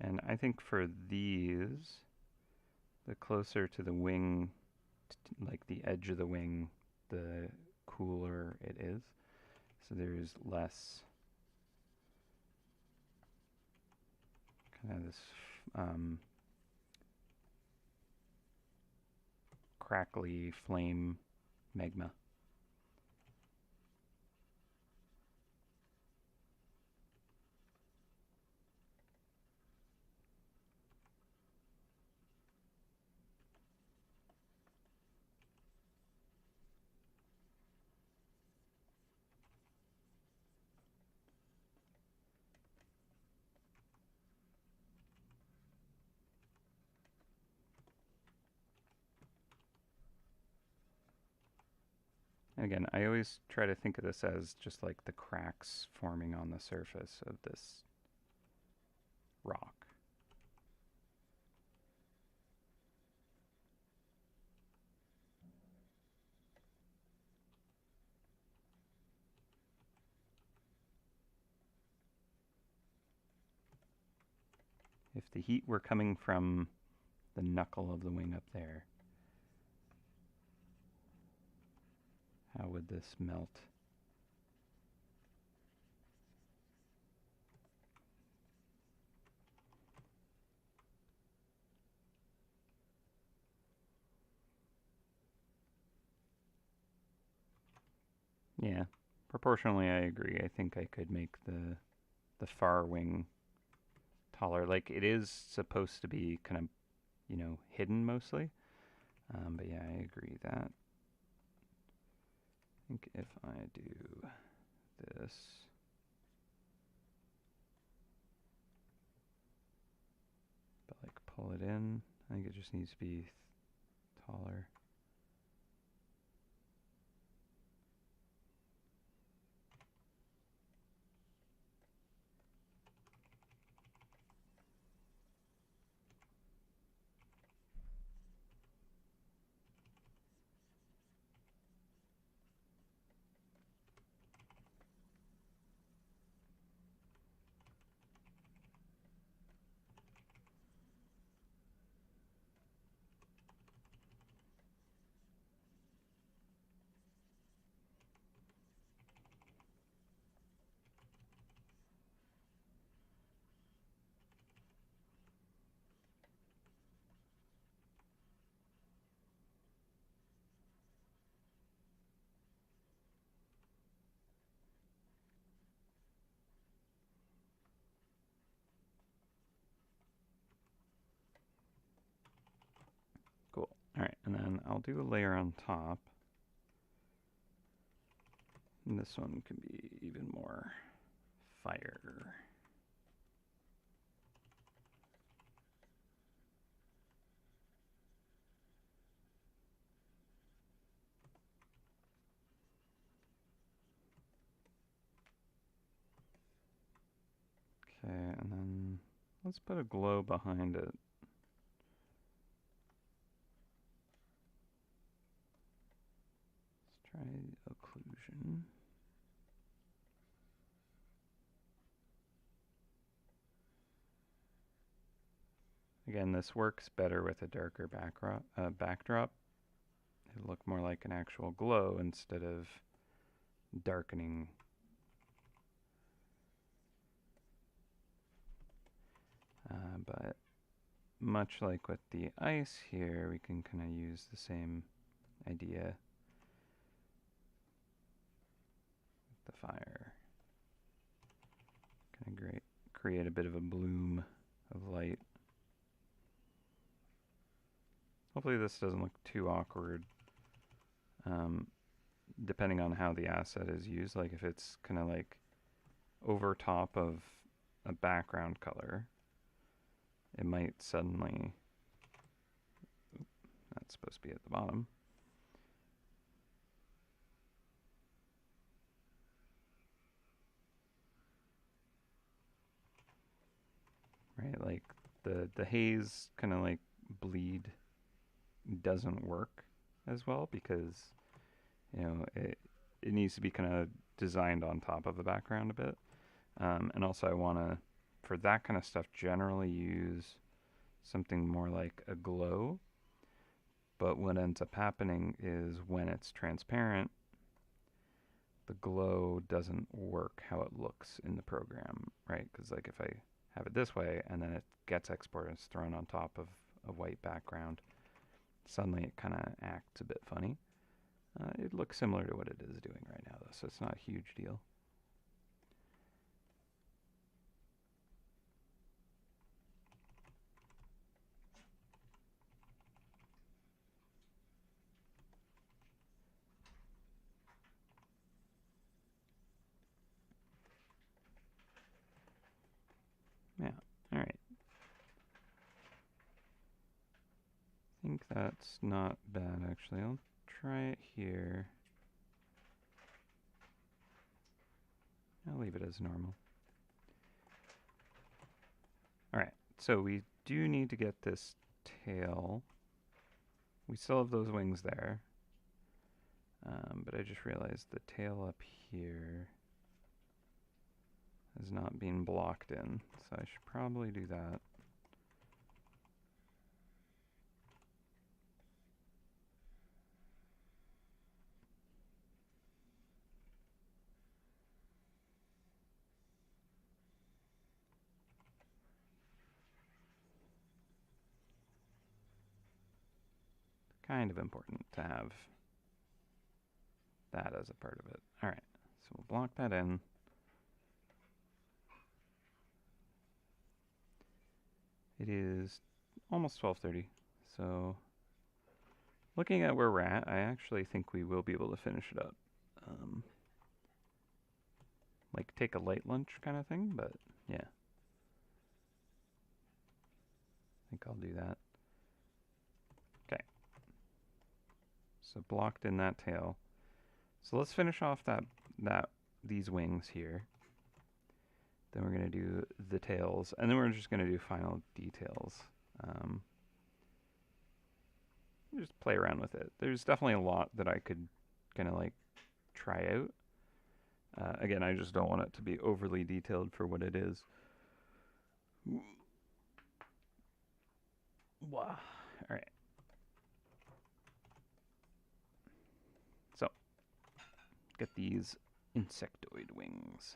And I think for these, the closer to the wing, like the edge of the wing, the cooler it is. So there's less kind of this crackly flame magma. Again, I always try to think of this as just like the cracks forming on the surface of this rock. If the heat were coming from the knuckle of the wing up there, how would this melt? Yeah, proportionally I agree. I think I could make the far wing taller. Like it is supposed to be kind of, hidden mostly. But yeah, I agree that. I think if I do this, but like pull it in, I think it just needs to be taller. Cool. All right, and then I'll do a layer on top. And this one can be even more fire. Okay, and then let's put a glow behind it. Let's try occlusion. Again, this works better with a darker backdrop. It'll look more like an actual glow instead of darkening. But much like with the ice here, we can kind of use the same idea with the fire. Kind of create a bit of a bloom of light. Hopefully this doesn't look too awkward, depending on how the asset is used. Like if it's kind of like over top of a background color, it might suddenly, that's supposed to be at the bottom. Right, like the haze kind of like bleed doesn't work as well because it needs to be kind of designed on top of the background a bit. And also I want to, for that kind of stuff, generally use something more like a glow. But what ends up happening is when it's transparent, the glow doesn't work how it looks in the program, right? Because like if I have it this way and then it gets exported and it's thrown on top of a white background, suddenly it kind of acts a bit funny. It looks similar to what it is doing right now, though, so it's not a huge deal. Yeah, all right. I think that's not bad, actually. I'll try it here. I'll leave it as normal. Alright, so we do need to get this tail. We still have those wings there. But I just realized the tail up here is not being blocked in, so I should probably do that. Kind of important to have that as a part of it. Alright, so we'll block that in. It is almost 12:30, so looking at where we're at, I actually think we will be able to finish it up. Like take a light lunch kind of thing, but yeah. I think I'll do that. Okay. So blocked in that tail. So let's finish off these wings here. Then we're going to do the tails, and then we're just going to do final details. Just play around with it. There's definitely a lot that I could kind of like try out. Again, I just don't want it to be overly detailed for what it is. Wow. All right. So, get these insectoid wings.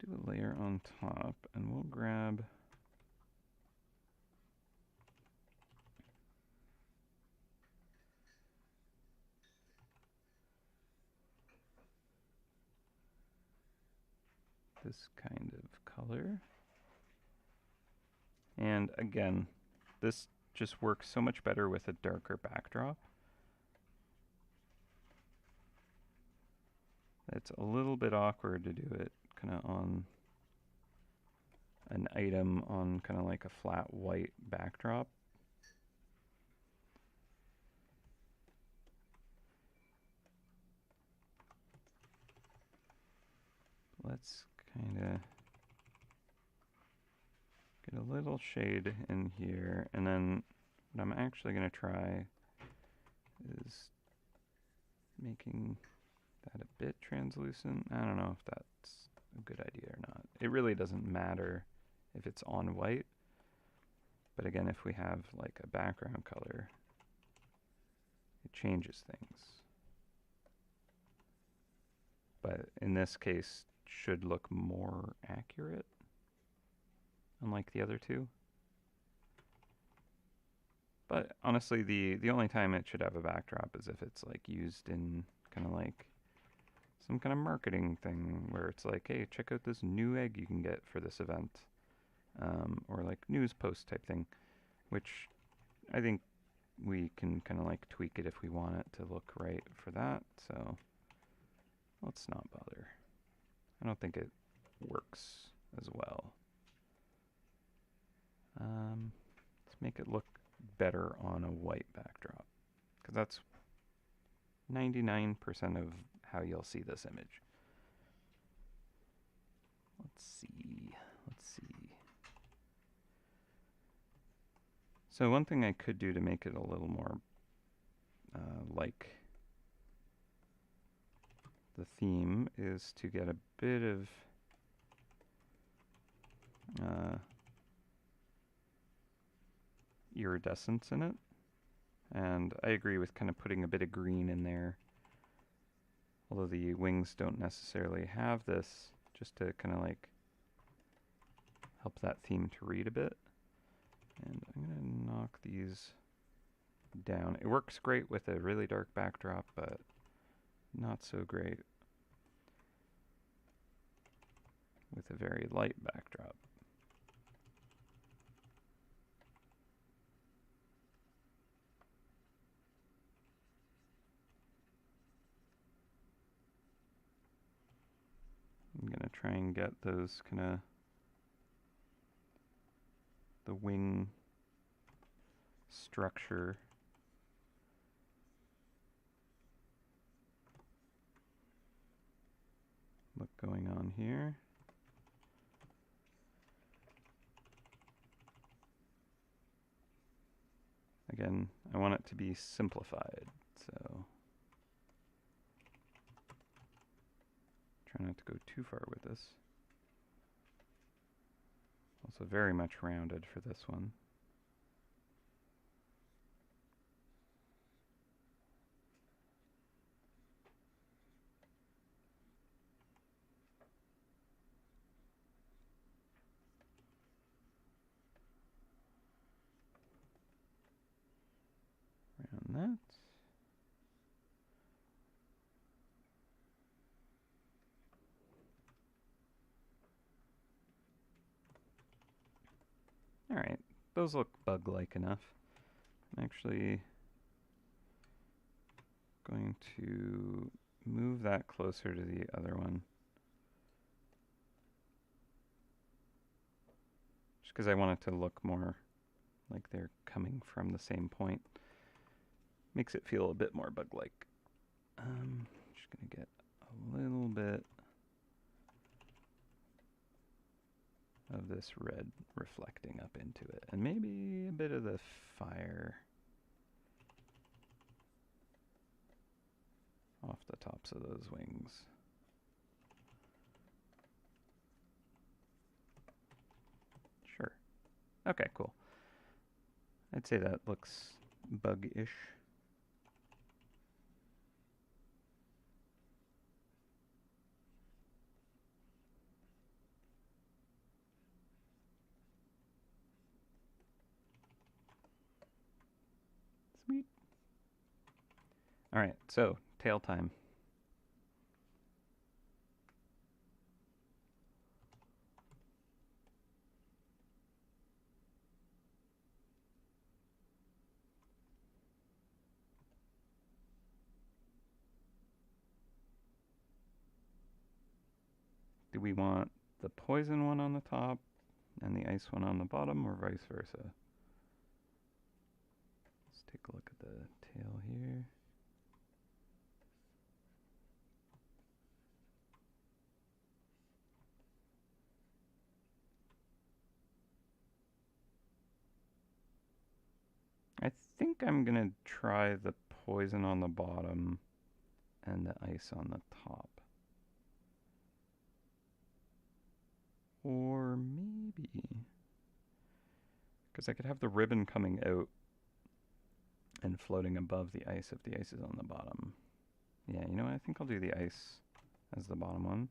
Do a layer on top, and we'll grab this kind of color. And again, this just works so much better with a darker backdrop. It's a little bit awkward to do it kind of on an item on kind of like a flat white backdrop. Let's kind of get a little shade in here, and then what I'm actually going to try is making that a bit translucent. I don't know if that's a good idea or not. It really doesn't matter if it's on white, but again, if we have like a background color, it changes things. But in this case, should look more accurate, unlike the other two. But honestly, the only time it should have a backdrop is if it's like used in kind of like some kind of marketing thing where it's like, hey, check out this new egg you can get for this event, or like news post type thing, which I think we can kind of like tweak it if we want it to look right for that. So let's not bother. I don't think it works as well. Let's make it look better on a white backdrop, because that's 99% of how you'll see this image. Let's see. So one thing I could do to make it a little more like the theme is to get a bit of iridescence in it. And I agree with kind of putting a bit of green in there. Although the wings don't necessarily have this, just to kind of like help that theme to read a bit. And I'm going to knock these down. It works great with a really dark backdrop, but not so great with a very light backdrop. I'm going to try and get those kind of the wing structure look going on here. Again, I want it to be simplified, so try not to go too far with this. Also very much rounded for this one. Round that. Alright, those look bug-like enough. I'm actually going to move that closer to the other one. Just because I want it to look more like they're coming from the same point. Makes it feel a bit more bug-like. Just going to get a little bit of this red reflecting up into it. And maybe a bit of the fire off the tops of those wings. Sure. Okay, cool. I'd say that looks bug-ish. Sweet. All right, so tail time. Do we want the poison one on the top and the ice one on the bottom, or vice versa? Let's take a look at the tail here. I think I'm gonna try the poison on the bottom and the ice on the top. Or maybe, because I could have the ribbon coming out and floating above the ice if the ice is on the bottom. Yeah, you know what? I think I'll do the ice as the bottom one.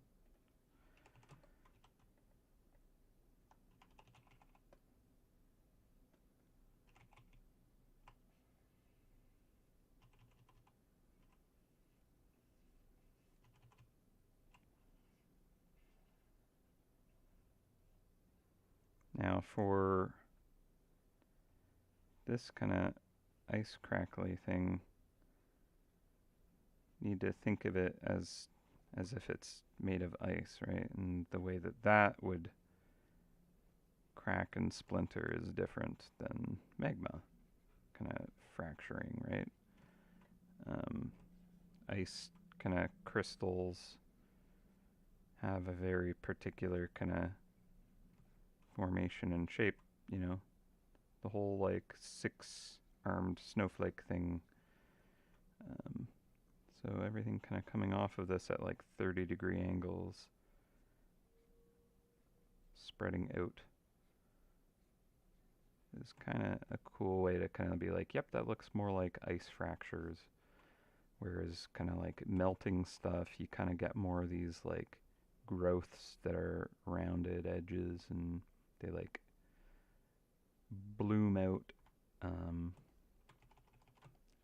Now for this kind of ice crackly thing, need to think of it as if it's made of ice, right? And the way that that would crack and splinter is different than magma, kind of fracturing, right? Ice kind of crystals have a very particular kind of formation and shape, you know, the whole like 6-armed snowflake thing. So everything kind of coming off of this at like 30-degree angles, spreading out, is kind of a cool way to kind of be like, yep, that looks more like ice fractures. Whereas kind of like melting stuff, you kind of get more of these like growths that are rounded edges and they like bloom out. I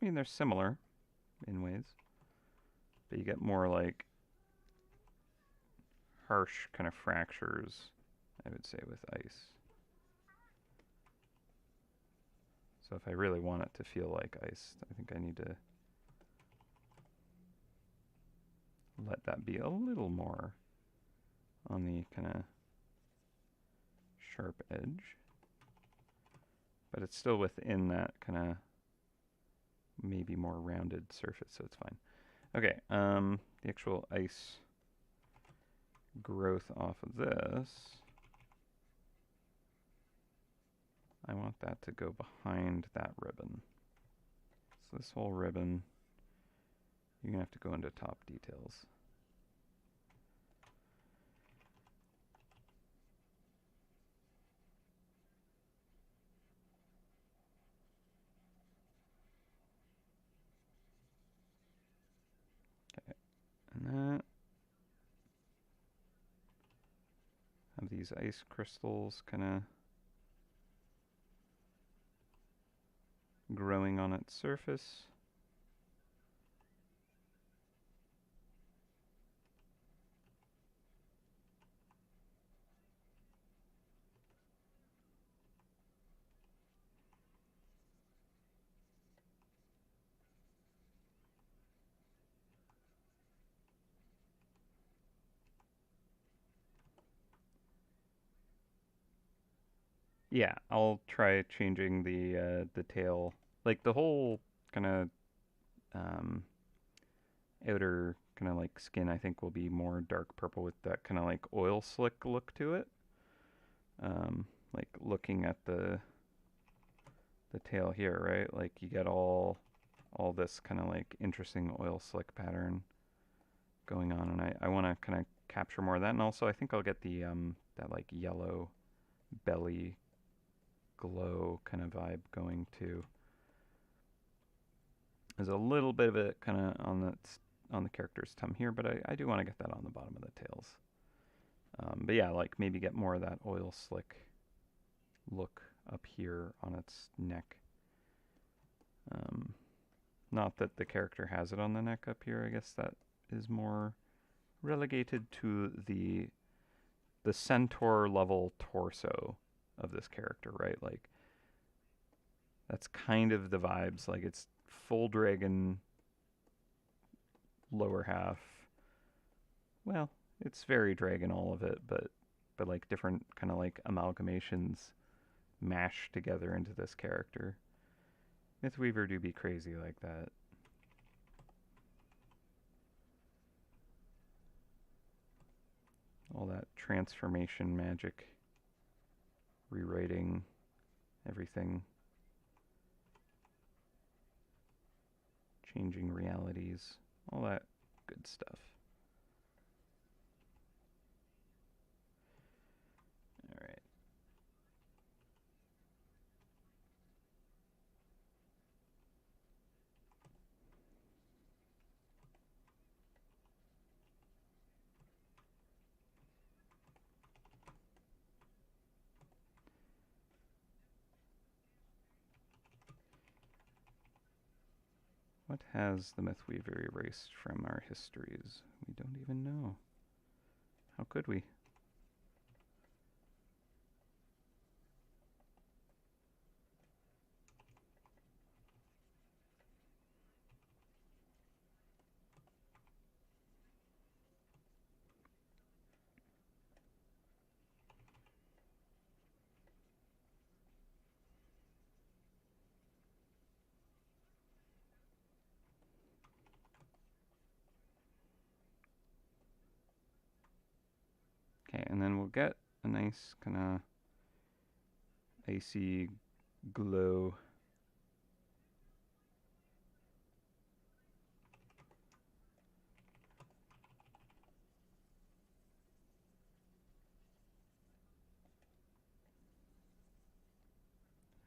mean, they're similar in ways, but you get more like harsh kind of fractures, I would say, with ice. So if I really want it to feel like ice, I think I need to let that be a little more on the kind of sharp edge. But it's still within that kind of maybe more rounded surface, so it's fine. Okay, the actual ice growth off of this, I want that to go behind that ribbon. So this whole ribbon, you're going to have to go into top details. Okay, and that. Have these ice crystals kind of growing on its surface. Yeah, I'll try changing the tail, like the whole kind of um, outer kind of like skin. I think will be more dark purple with that kind of like oil slick look to it. Like looking at the tail here, right? Like you get all this kind of like interesting oil slick pattern going on, and I want to kind of capture more of that. And also, I think I'll get the that like yellow belly glow kind of vibe going too. There's a little bit of it kind of on the character's tongue here, but I do want to get that on the bottom of the tails. But yeah, like maybe get more of that oil slick look up here on its neck. Not that the character has it on the neck up here. I guess that is more relegated to the centaur level torso of this character, right? Like that's kind of the vibes. Like it's full dragon lower half. Well, it's very dragon, all of it, but like different kind of like amalgamations mashed together into this character. Mythweaver do be crazy like that. All that transformation magic, rewriting everything, changing realities, all that good stuff. All right. What has the Mythweaver erased from our histories? We don't even know. How could we? Okay, and then we'll get a nice kind of icy glow.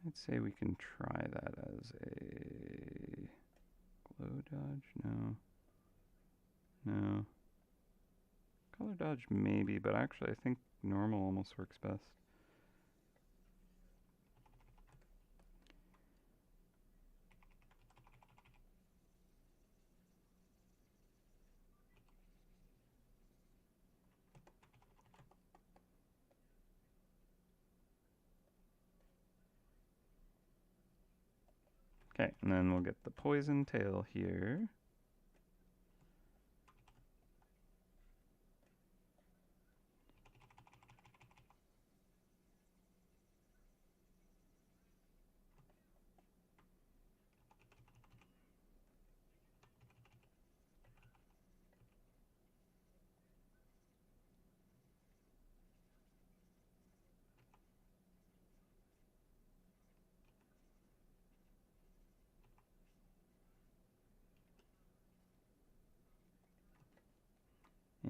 I'd say we can try that as a glow dodge. No. No. Color dodge maybe, but actually I think normal almost works best. Okay, and then we'll get the poison tail here.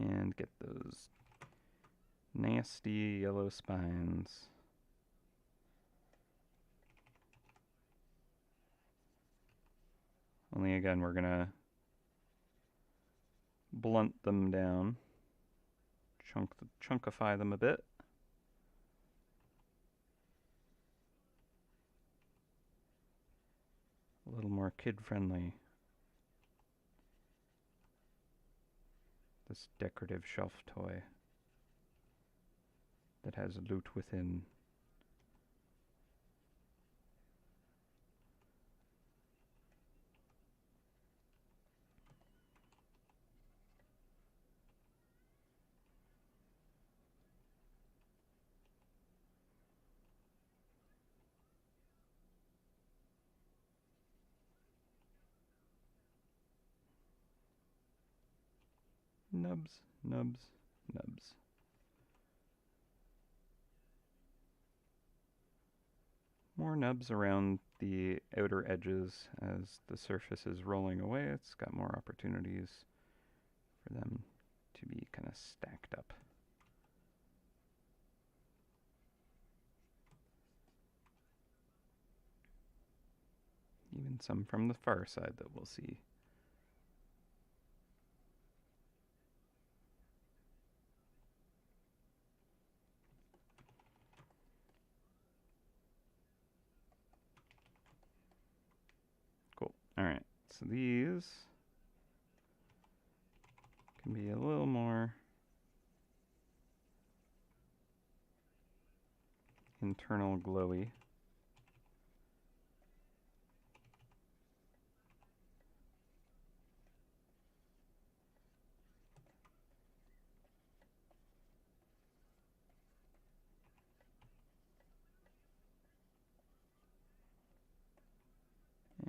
and get those nasty yellow spines. Only again, we're gonna blunt them down, chunkify them a bit. A little more kid-friendly. This decorative shelf toy that has loot within. Nubs, nubs, nubs. More nubs around the outer edges as the surface is rolling away. It's got more opportunities for them to be kind of stacked up. Even some from the far side that we'll see. Cool. All right. So these can be a little more internal glowy.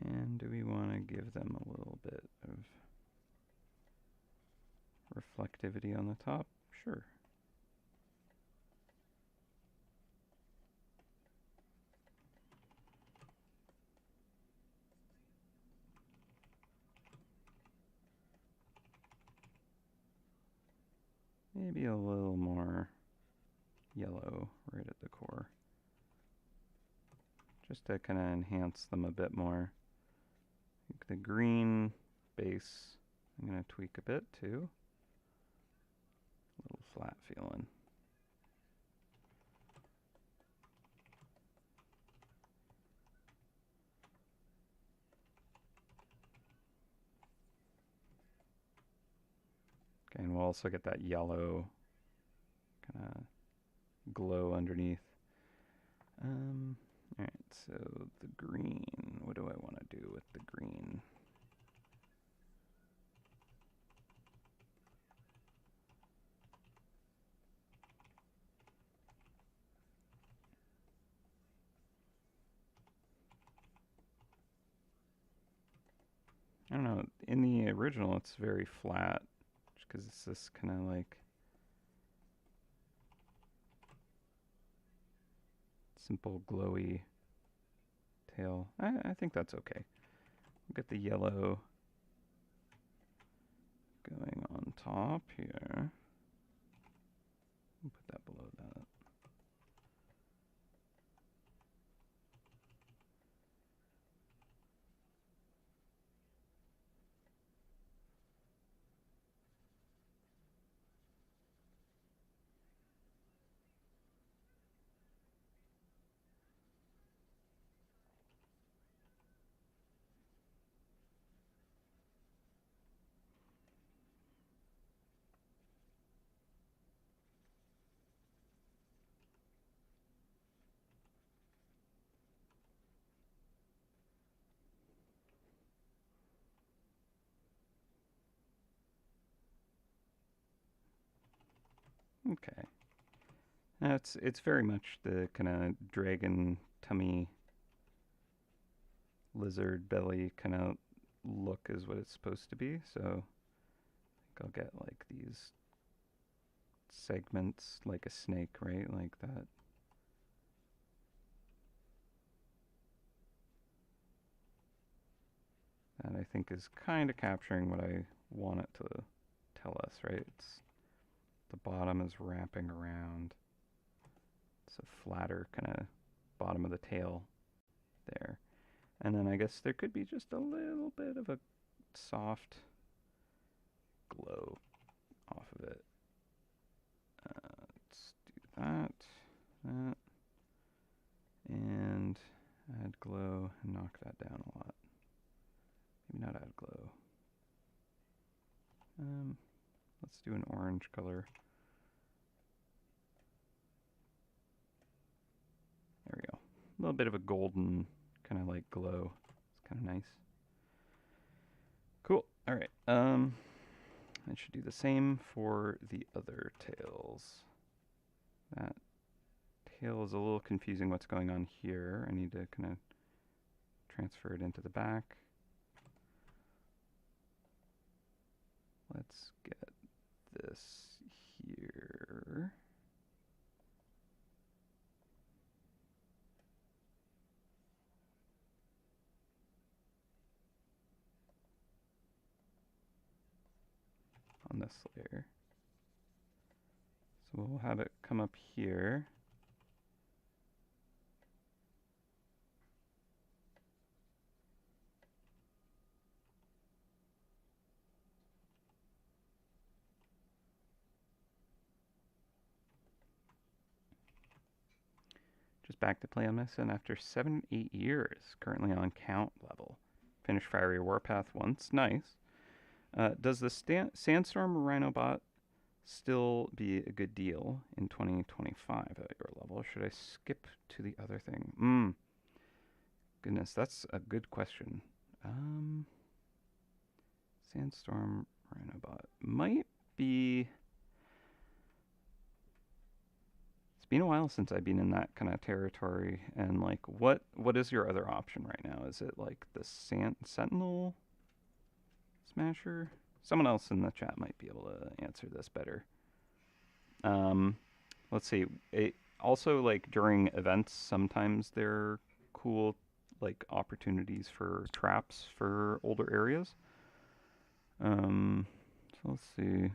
And do we want to give them a little bit of reflectivity on the top? Sure. Maybe a little more yellow right at the core. Just to kind of enhance them a bit more. I think the green base I'm going to tweak a bit too. A little flat feeling. Okay, and we'll also get that yellow kind of glow underneath. Alright, so the green, what do I want to do with the green? I don't know, in the original it's very flat, just because it's this kind of like simple glowy tail. I think that's okay. We'll get the yellow going on top here. We'll put that below that. Okay. Now it's very much the kind of dragon tummy lizard belly kind of look is what it's supposed to be. So I think I'll get like these segments like a snake, right? Like that. That I think is kind of capturing what I want it to tell us, right? It's the bottom is wrapping around. It's a flatter kind of bottom of the tail there. And then I guess there could be just a little bit of a soft glow off of it. Let's do that, and add glow and knock that down a lot. Maybe not add glow. Let's do an orange color. There we go. A little bit of a golden kind of like glow. It's kind of nice. Cool. All right. I should do the same for the other tails. That tail is a little confusing what's going on here. I need to kind of transfer it into the back. Let's get this here. On this layer. So we'll have it come up here. Just back to play on this, and after 7-8 years, currently on count level. Finished Fiery Warpath once, nice. Does the Sandstorm Rhinobot still be a good deal in 2025 at your level? Should I skip to the other thing? Goodness, that's a good question. Sandstorm Rhinobot might be... It's been a while since I've been in that kind of territory, and like, what is your other option right now? Is it like the Sentinel Smasher? Someone else in the chat might be able to answer this better. Let's see. Also, like during events, sometimes there are cool like opportunities for traps for older areas. So let's see.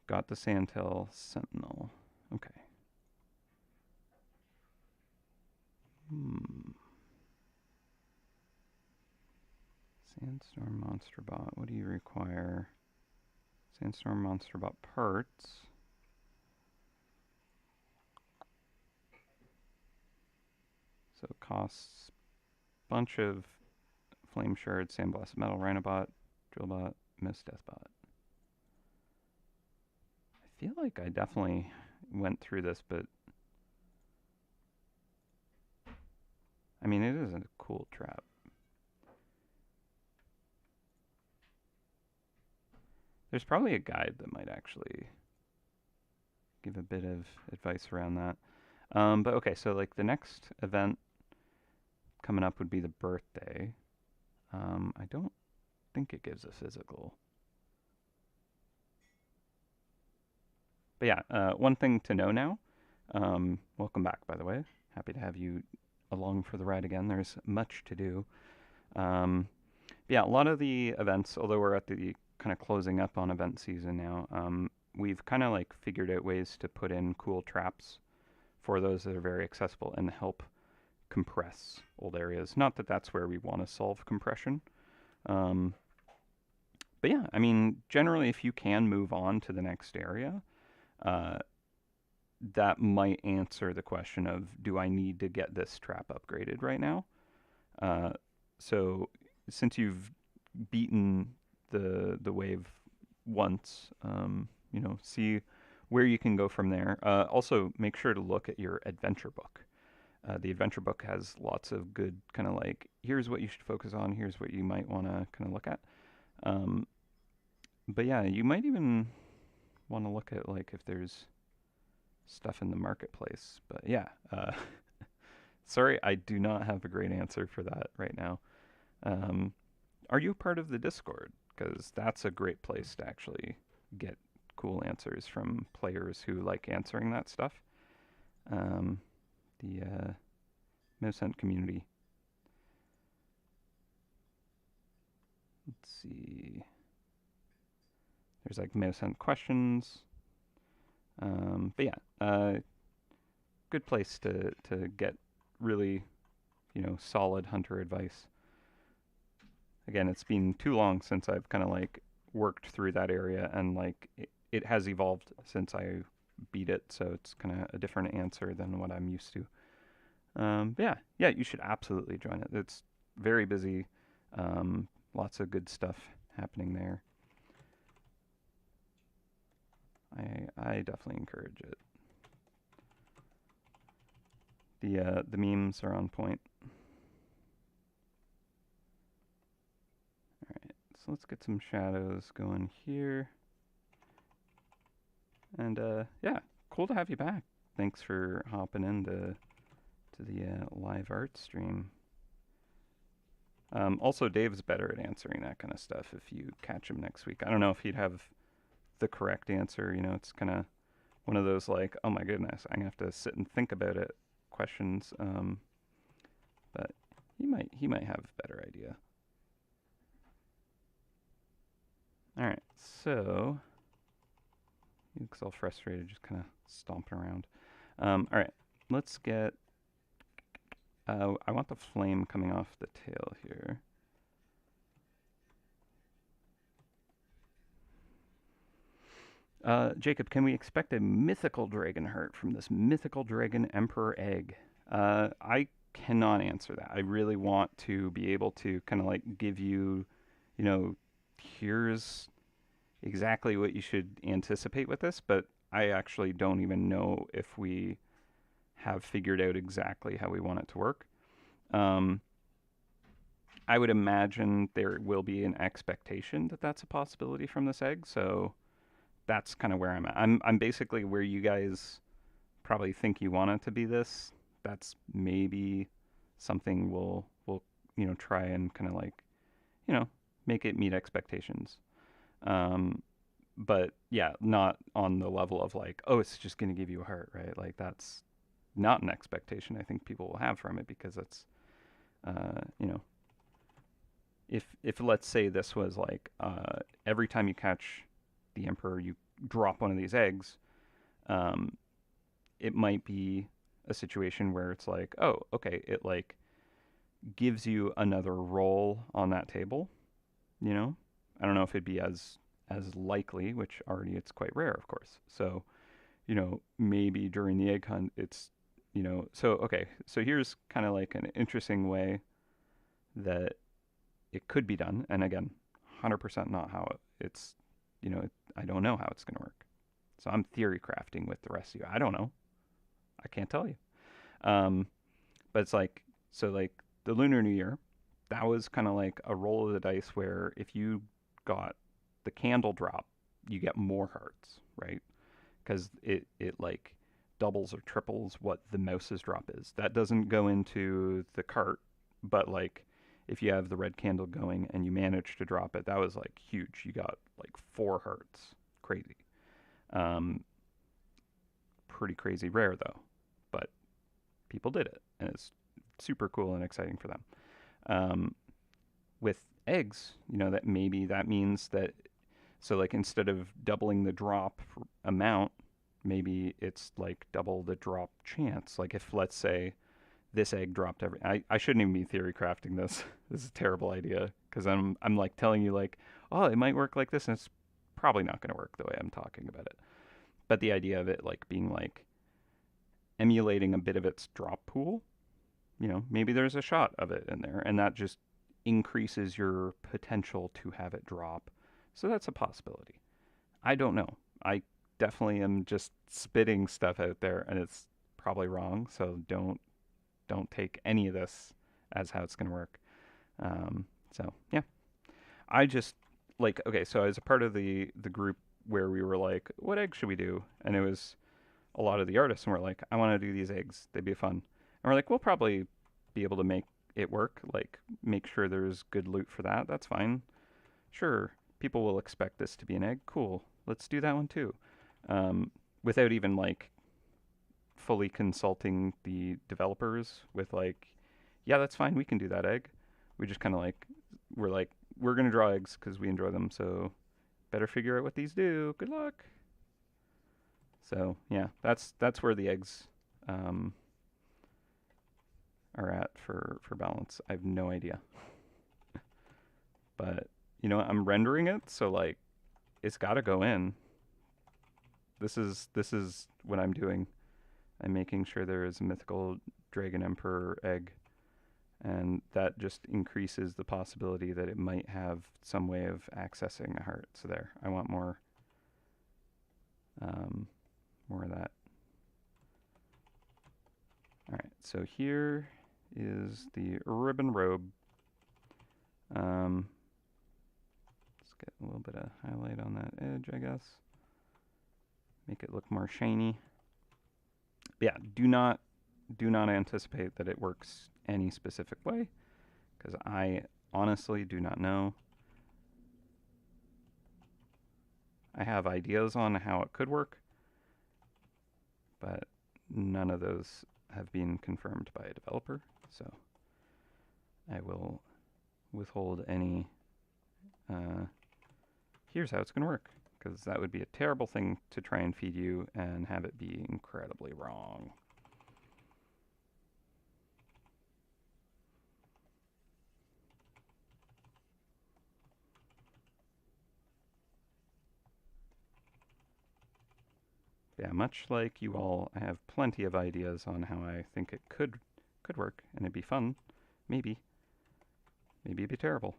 Got the Sandtail Sentinel. Okay. Sandstorm Monster Bot. What do you require? Sandstorm Monster Bot parts. So it costs a bunch of Flame Shards, Sandblasted Metal, Rhinobot, Drillbot, Mist Deathbot. I feel like I definitely went through this, but I mean, it is a cool trap. There's probably a guide that might actually give a bit of advice around that. But okay, so like the next event coming up would be the birthday. I don't think it gives a physical. But yeah, one thing to know now. Welcome back, by the way. Happy to have you along for the ride again. There's much to do. Yeah, a lot of the events, although we're at the kind of closing up on event season now, we've kind of like figured out ways to put in cool traps for those that are very accessible and help compress old areas. Not that that's where we want to solve compression. But yeah, I mean, generally if you can move on to the next area, that might answer the question of, do I need to get this trap upgraded right now? So since you've beaten the wave once, you know, see where you can go from there. Also, make sure to look at your adventure book. The adventure book has lots of good kind of like, here's what you should focus on, here's what you might want to kind of look at. But yeah, you might even want to look at like if there's stuff in the marketplace. But yeah, sorry, I do not have a great answer for that right now. Are you part of the Discord? Because that's a great place to actually get cool answers from players who like answering that stuff. The MouseHunt community. Let's see. There's like MouseHunt questions. But yeah, good place to get really, solid hunter advice. Again, it's been too long since I've kind of like worked through that area, and like it has evolved since I beat it, so it's kind of a different answer than what I'm used to. Yeah, you should absolutely join it. It's very busy. Lots of good stuff happening there. I definitely encourage it. The memes are on point. All right, so let's get some shadows going here. And yeah, cool to have you back. Thanks for hopping into the live art stream. Also, Dave's better at answering that kind of stuff if you catch him next week. I don't know if he'd have the correct answer. It's kind of one of those like, oh my goodness, I'm gonna have to sit and think about it questions. But he might have a better idea. All right, so he looks all frustrated, just kind of stomping around. All right, let's get. I want the flame coming off the tail here. Jacob, can we expect a mythical dragon heart from this mythical dragon emperor egg? I cannot answer that. I really want to be able to kind of like give you, here's exactly what you should anticipate with this, but I actually don't even know if we have figured out exactly how we want it to work. I would imagine there will be an expectation that that's a possibility from this egg, so that's kind of where I'm at. I'm basically where you guys probably think you want it to be this. That's maybe something we'll try and kind of like, make it meet expectations. But yeah, not on the level of like, oh, it's just going to give you a heart, right? Like that's not an expectation I think people will have from it, because it's, if let's say this was like every time you catch the emperor, you drop one of these eggs, it might be a situation where it's like, oh, okay, it like gives you another roll on that table. I don't know if it'd be as likely, which already it's quite rare, of course. So, maybe during the egg hunt, it's, so okay, so here's kind of like an interesting way that it could be done. And again, 100% not how it's, I don't know how it's going to work. So I'm theory crafting with the rest of you. I don't know. I can't tell you. But it's like, so like the Lunar New Year, that was kind of like a roll of the dice where if you got the candle drop, you get more hearts, right? Because it like doubles or triples what the mouse's drop is. That doesn't go into the cart, but like if you have the red candle going and you manage to drop it, that was like huge. You got like 4 hearts. Crazy. Pretty crazy rare though, but people did it, and it's super cool and exciting for them. With eggs, that maybe that means that, so like instead of doubling the drop amount, maybe it's like double the drop chance. Like if let's say this egg dropped every, I shouldn't even be theory crafting this. This is a terrible idea, because I'm like telling you like, oh, it might work like this, and it's probably not going to work the way I'm talking about it. But the idea of it like being like emulating a bit of its drop pool, maybe there's a shot of it in there, and that just increases your potential to have it drop. So that's a possibility. I don't know. I definitely am just spitting stuff out there, and it's probably wrong. So don't take any of this as how it's going to work. So yeah, I just like, okay. So I was a part of the group where we were like, what egg should we do? And it was a lot of the artists, and we're like, I want to do these eggs. They'd be fun. And we're like, we'll probably be able to make it work. Like, make sure there's good loot for that. That's fine. Sure, people will expect this to be an egg. Cool. Let's do that one too. Without even like fully consulting the developers with like, yeah, that's fine, we can do that egg. We just kind of like, we're gonna draw eggs because we enjoy them, so better figure out what these do. Good luck. So yeah, that's where the eggs um, are at for balance. I have no idea, but you know I'm rendering it, so like it's got to go in. This is what I'm doing. I'm making sure there is a mythical dragon emperor egg, and that just increases the possibility that it might have some way of accessing a heart. So there, I want um, more of that. All right, so here is the ribbon robe. Let's get a little bit of highlight on that edge, I guess. Make it look more shiny. But yeah, do not anticipate that it works any specific way, because I honestly do not know. I have ideas on how it could work, but none of those have been confirmed by a developer, so I will withhold any here's how it's going to work, because that would be a terrible thing to try and feed you and have it be incredibly wrong. Yeah, much like you all, I have plenty of ideas on how I think it could work, and it'd be fun. Maybe. Maybe it'd be terrible.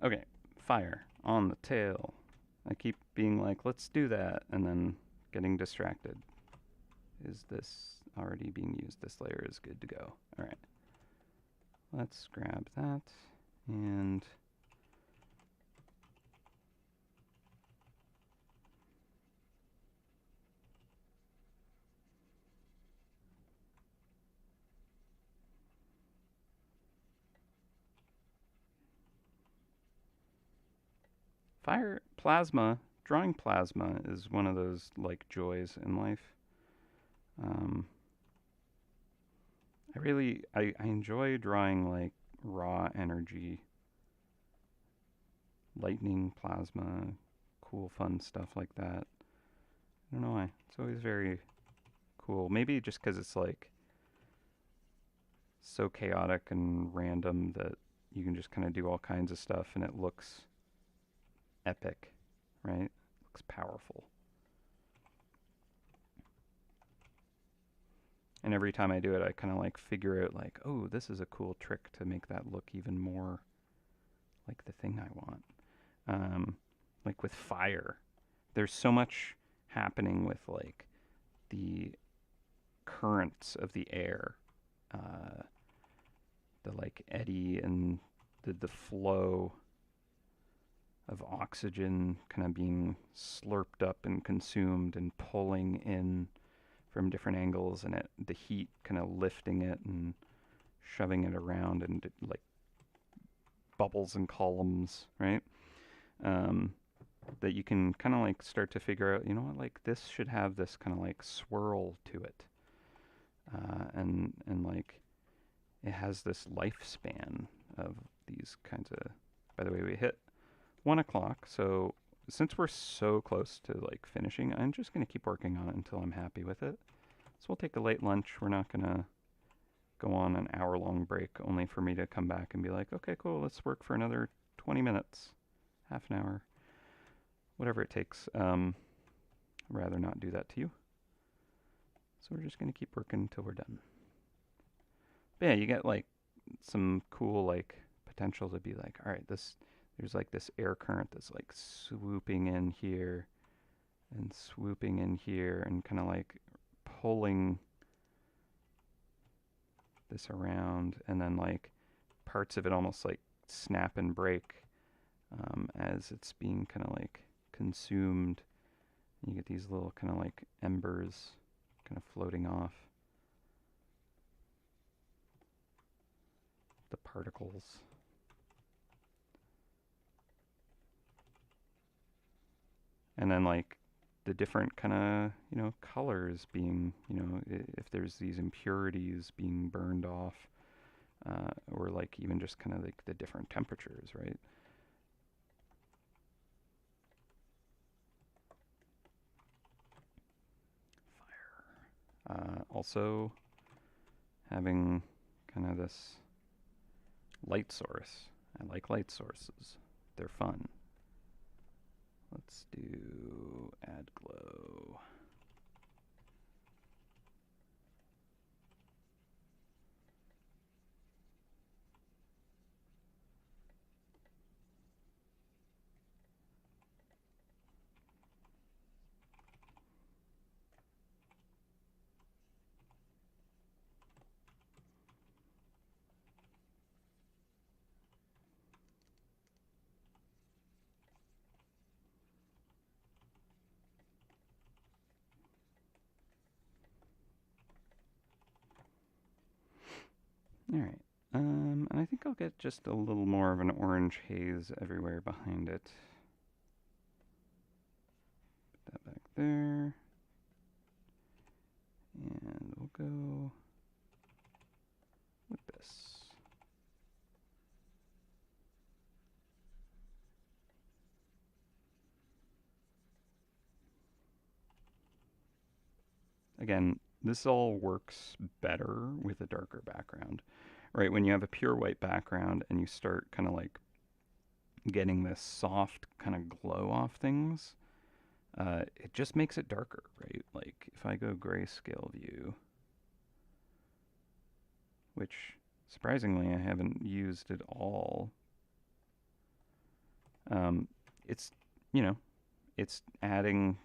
Okay, fire on the tail. I keep being like, let's do that, and then getting distracted. Is this already being used? This layer is good to go. All right. Let's grab that and fire plasma. Drawing plasma is one of those like joys in life. Um, I enjoy drawing like raw energy, lightning, plasma, cool, fun stuff like that. I don't know why. It's always very cool. Maybe just because it's like so chaotic and random that you can just kind of do all kinds of stuff and it looks epic, right? It looks powerful. And every time I do it, I kind of like figure out like, oh, this is a cool trick to make that look even more like the thing I want. Like with fire, there's so much happening with like the currents of the air, uh, the like eddy and the flow of oxygen kind of being slurped up and consumed and pulling in from different angles, and the heat kind of lifting it and shoving it around, and like bubbles and columns, right? Um, that you can kind of like start to figure out, you know what, like this should have this kind of like swirl to it, and like it has this lifespan of these kinds of. By the way, we hit 1 o'clock, so since we're so close to like finishing, I'm just gonna keep working on it until I'm happy with it. So we'll take a late lunch. We're not gonna go on an hour-long break only for me to come back and be like, okay, cool, let's work for another 20 minutes, half an hour, whatever it takes. Rather not do that to you. So we're just gonna keep working until we're done. But yeah, you get like some cool like potential to be like, all right, there's like this air current that's like swooping in here and swooping in here and kind of like pulling this around, and then like parts of it almost like snap and break as it's being kind of like consumed. You get these little kind of like embers kind of floating off. particles. And then like the different kind of, colors being, if there's these impurities being burned off, or like even just kind of like the different temperatures, right? Also having kind of this light source. I like light sources. They're fun. Let's do add glow. All right. And I think I'll get just a little more of an orange haze everywhere behind it. Put that back there. And we'll go with this. Again, this all works better with a darker background, right? When you have a pure white background and you start kind of like getting this soft kind of glow off things, it just makes it darker, right? Like if I go grayscale view, which surprisingly I haven't used at all, it's, it's adding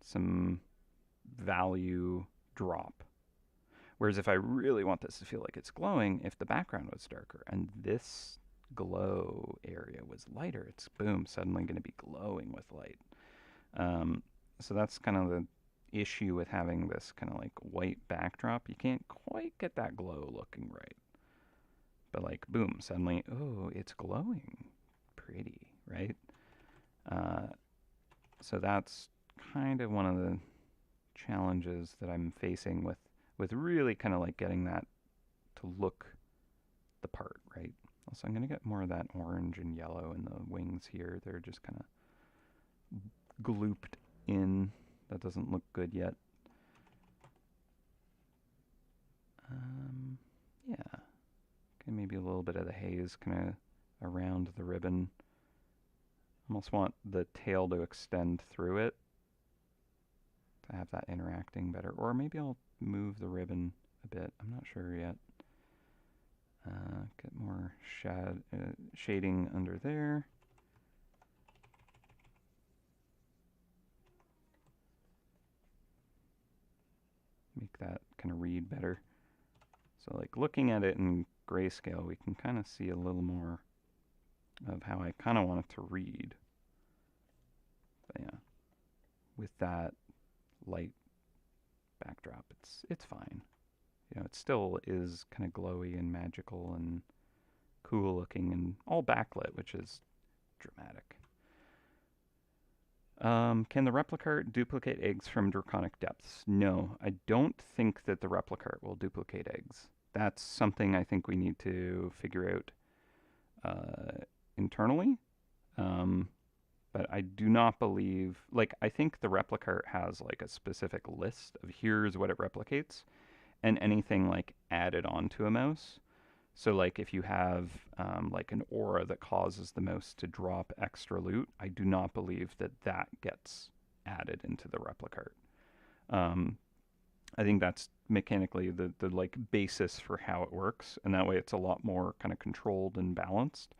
some value drop. Whereas if I really want this to feel like it's glowing, if the background was darker and this glow area was lighter, it's boom, suddenly going to be glowing with light. So that's kind of the issue with having this kind of like white backdrop. You can't quite get that glow looking right. But like boom, suddenly, oh, it's glowing. Pretty, right? So that's kind of one of the challenges that I'm facing with really kind of like getting that to look the part, right? Also, I'm going to get more of that orange and yellow in the wings here. They're just kind of glooped in. That doesn't look good yet. Yeah. Okay, maybe a little bit of the haze kind of around the ribbon. Almost want the tail to extend through it to have that interacting better. Or maybe I'll move the ribbon a bit. I'm not sure yet. Get more shading under there. Make that kind of read better. So like looking at it in grayscale, we can kind of see a little more of how I kind of want it to read. But yeah, with that light backdrop, it's fine. It still is kind of glowy and magical and cool looking and all backlit, which is dramatic. Can the replicart duplicate eggs from draconic depths? No, I don't think that the replicart will duplicate eggs. That's something I think we need to figure out internally. But I do not believe, like, I think the replicart has like a specific list of here's what it replicates, and anything like added onto a mouse. So like if you have like an aura that causes the mouse to drop extra loot, I do not believe that that gets added into the replicart. I think that's mechanically the like basis for how it works, and that way it's a lot more kind of controlled and balanced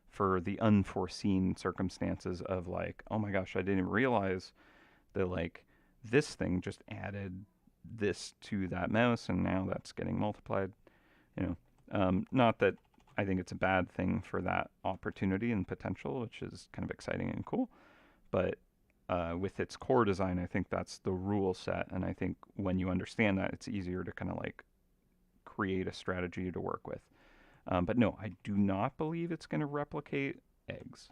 for the unforeseen circumstances of like, oh my gosh, I didn't realize that like this thing just added this to that mouse and now that's getting multiplied. Not that I think it's a bad thing for that opportunity and potential, which is kind of exciting and cool, but with its core design, I think that's the rule set, and I think when you understand that, it's easier to kind of like create a strategy to work with. But no, I do not believe it's going to replicate eggs.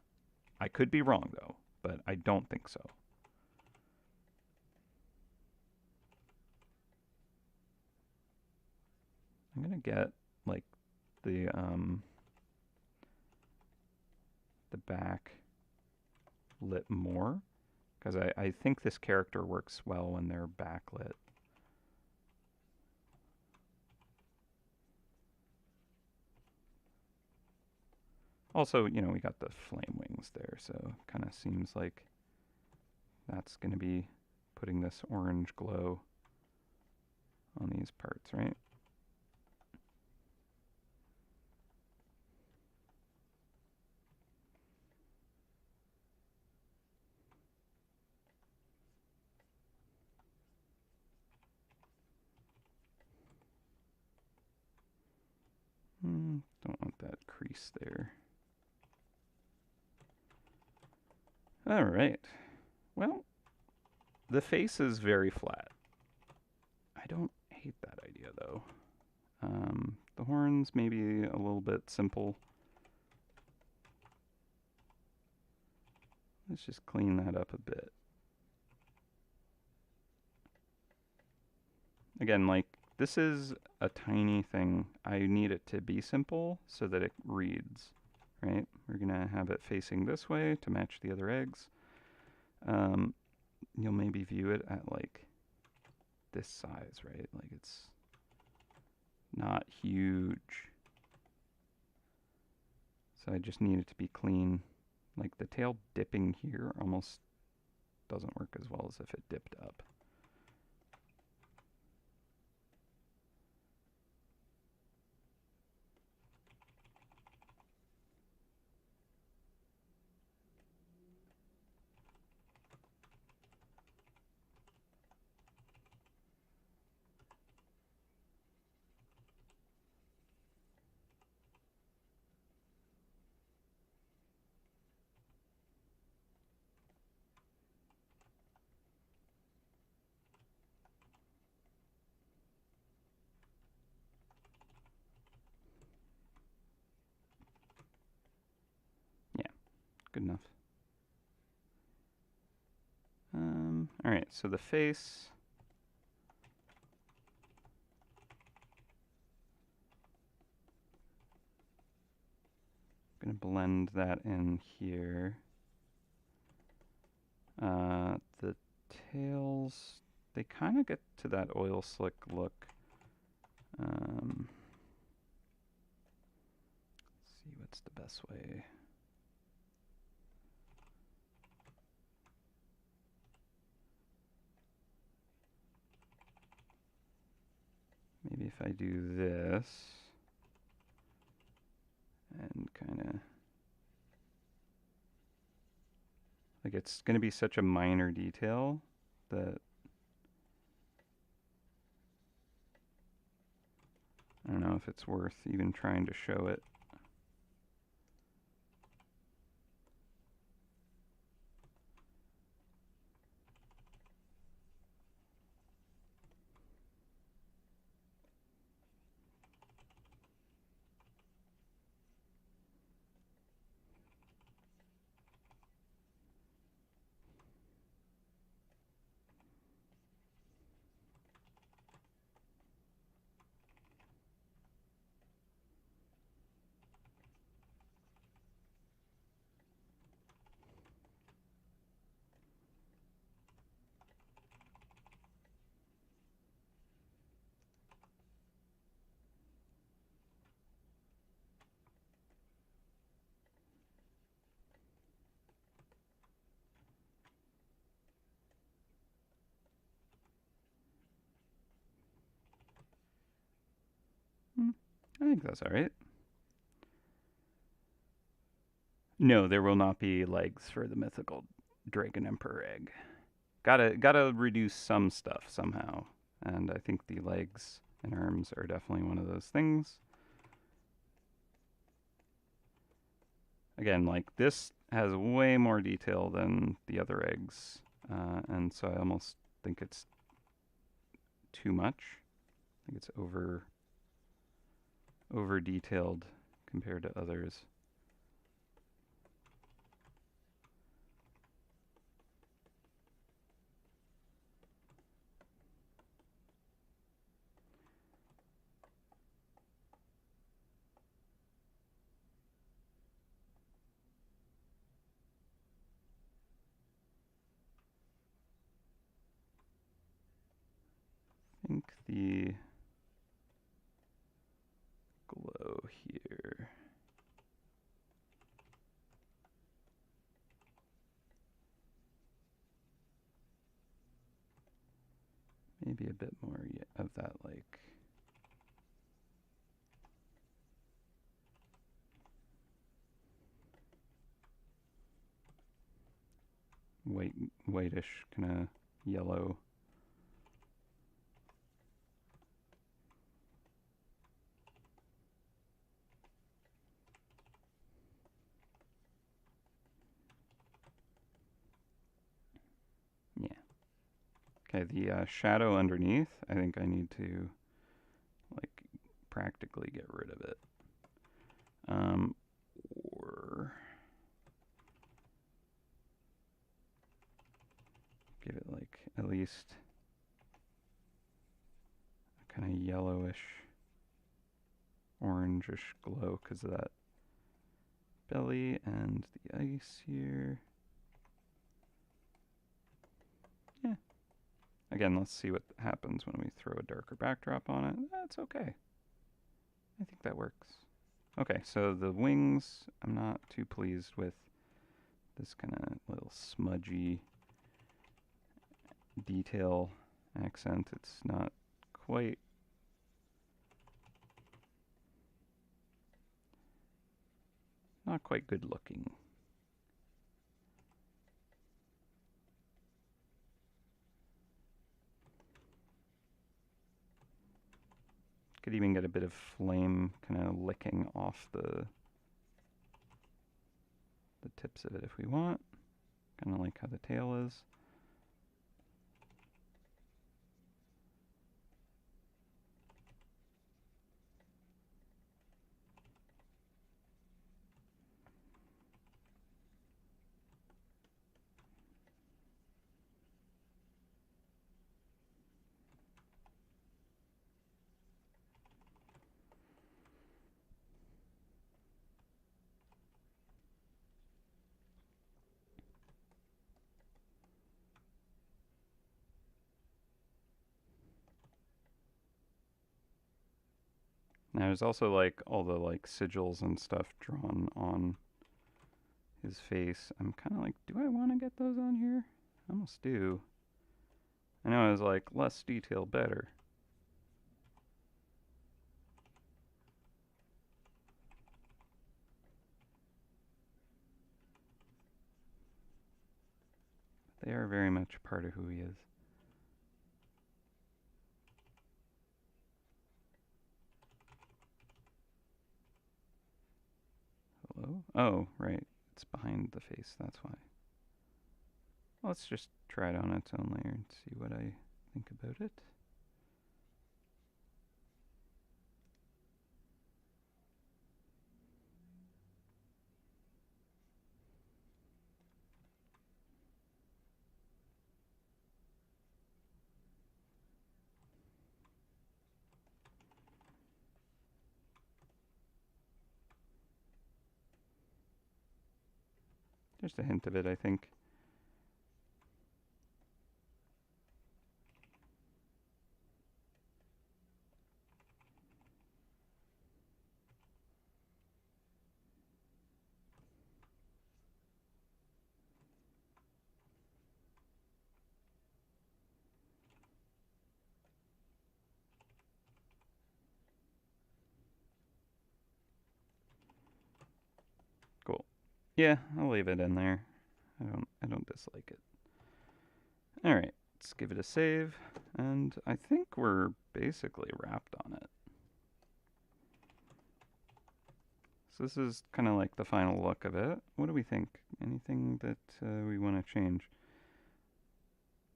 I could be wrong though, but I don't think so. I'm gonna get like the back lit more because I think this character works well when they're backlit. Also, you know, we got the flame wings there, so kind of seems like that's going to be putting this orange glow on these parts, right? Don't want that crease there. All right. Well, the face is very flat. I don't hate that idea though. The horns maybe a little bit simple. Let's just clean that up a bit. Again, like, this is a tiny thing. I need it to be simple so that it reads, right? We're going to have it facing this way to match the other eggs. You'll maybe view it at, like, this size, right? Like, it's not huge. So I just need it to be clean. Like, the tail dipping here almost doesn't work as well as if it dipped up. Yeah, good enough. All right, so the face. I'm gonna blend that in here. The tails, they kind of get to that oil slick look. Let's see what's the best way. Maybe if I do this and kind of, like, it's going to be such a minor detail that I don't know if it's worth even trying to show it. I think that's all right. No, there will not be legs for the mythical Dragon Emperor egg. Gotta reduce some stuff somehow, and I think the legs and arms are definitely one of those things. Again, like, this has way more detail than the other eggs, and so I almost think it's too much. I think it's over detailed compared to others. I think the glow here. Maybe a bit more of that, like, whitish kind of yellow. Yeah. Okay, the shadow underneath, I think I need to, like, practically get rid of it. Or give it, like, at least a kind of yellowish, orangish glow because of that belly and the ice here. Yeah. Again, let's see what happens when we throw a darker backdrop on it. That's okay. I think that works. Okay, so the wings, I'm not too pleased with this kind of little smudgy detail accent. It's not quite good looking. Could even get a bit of flame kind of licking off the tips of it if we want. Kind of like how the tail is. Now there's also like all the like sigils and stuff drawn on his face. I'm kind of like, do I want to get those on here? I almost do. I know I was like, less detail better. They are very much part of who he is. Hello? Oh, right. It's behind the face, that's why. Well, let's just try it on its own layer and see what I think about it. Just a hint of it, I think. Cool. Yeah, I'll leave it in there. I don't dislike it. All right, let's give it a save, and I think we're basically wrapped on it. So this is kind of like the final look of it. What do we think? Anything that we want to change?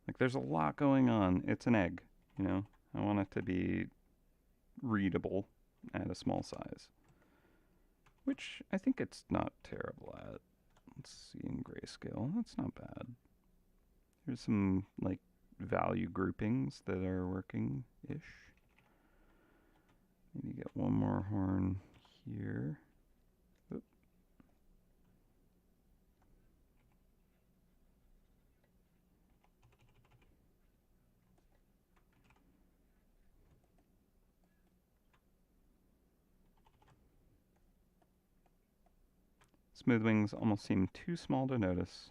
Like, there's a lot going on. It's an egg, you know? I want it to be readable at a small size. which I think it's not terrible at. Let's see in grayscale. That's not bad. There's some like value groupings that are working-ish. Maybe get one more horn here. Oop. Smooth wings almost seem too small to notice.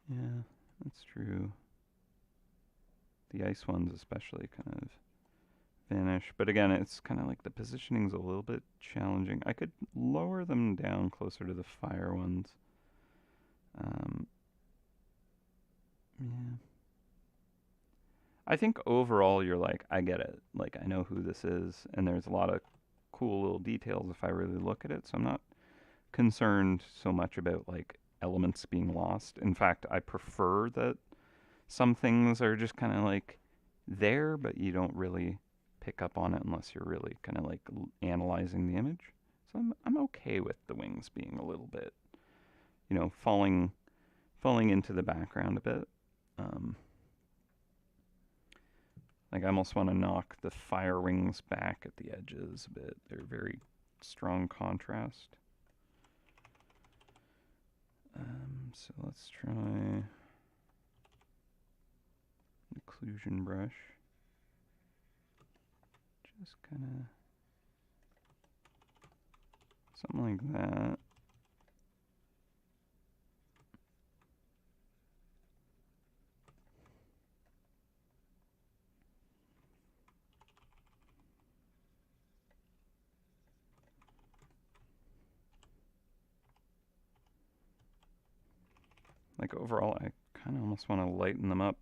Yeah, that's true. The ice ones especially kind of vanish. But again, it's kind of like the positioning's a little bit challenging. I could lower them down closer to the fire ones. Yeah. I think overall you're like, I get it. Like, I know who this is, and there's a lot of cool little details if I really look at it. So I'm not concerned so much about like elements being lost. In fact, I prefer that some things are just kind of like there, but you don't really pick up on it unless you're really kind of like analyzing the image. So I'm okay with the wings being a little bit, falling into the background a bit. Like I almost want to knock the fire wings back at the edges a bit. They're very strong contrast. So let's try occlusion brush. Just kind of something like that. Like overall, I kind of almost want to lighten them up.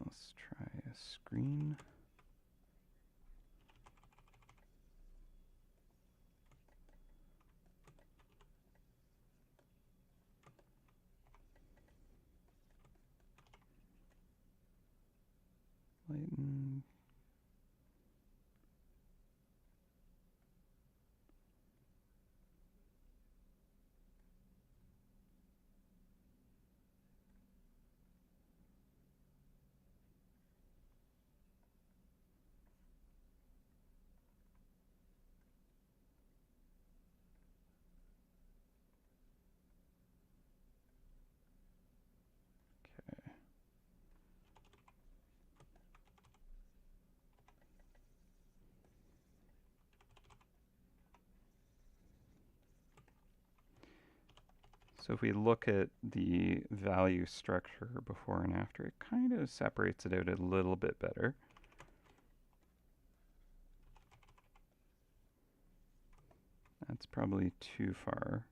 Let's try a screen. Lighten. Okay. So if we look at the value structure before and after, it kind of separates it out a little bit better. That's probably too far.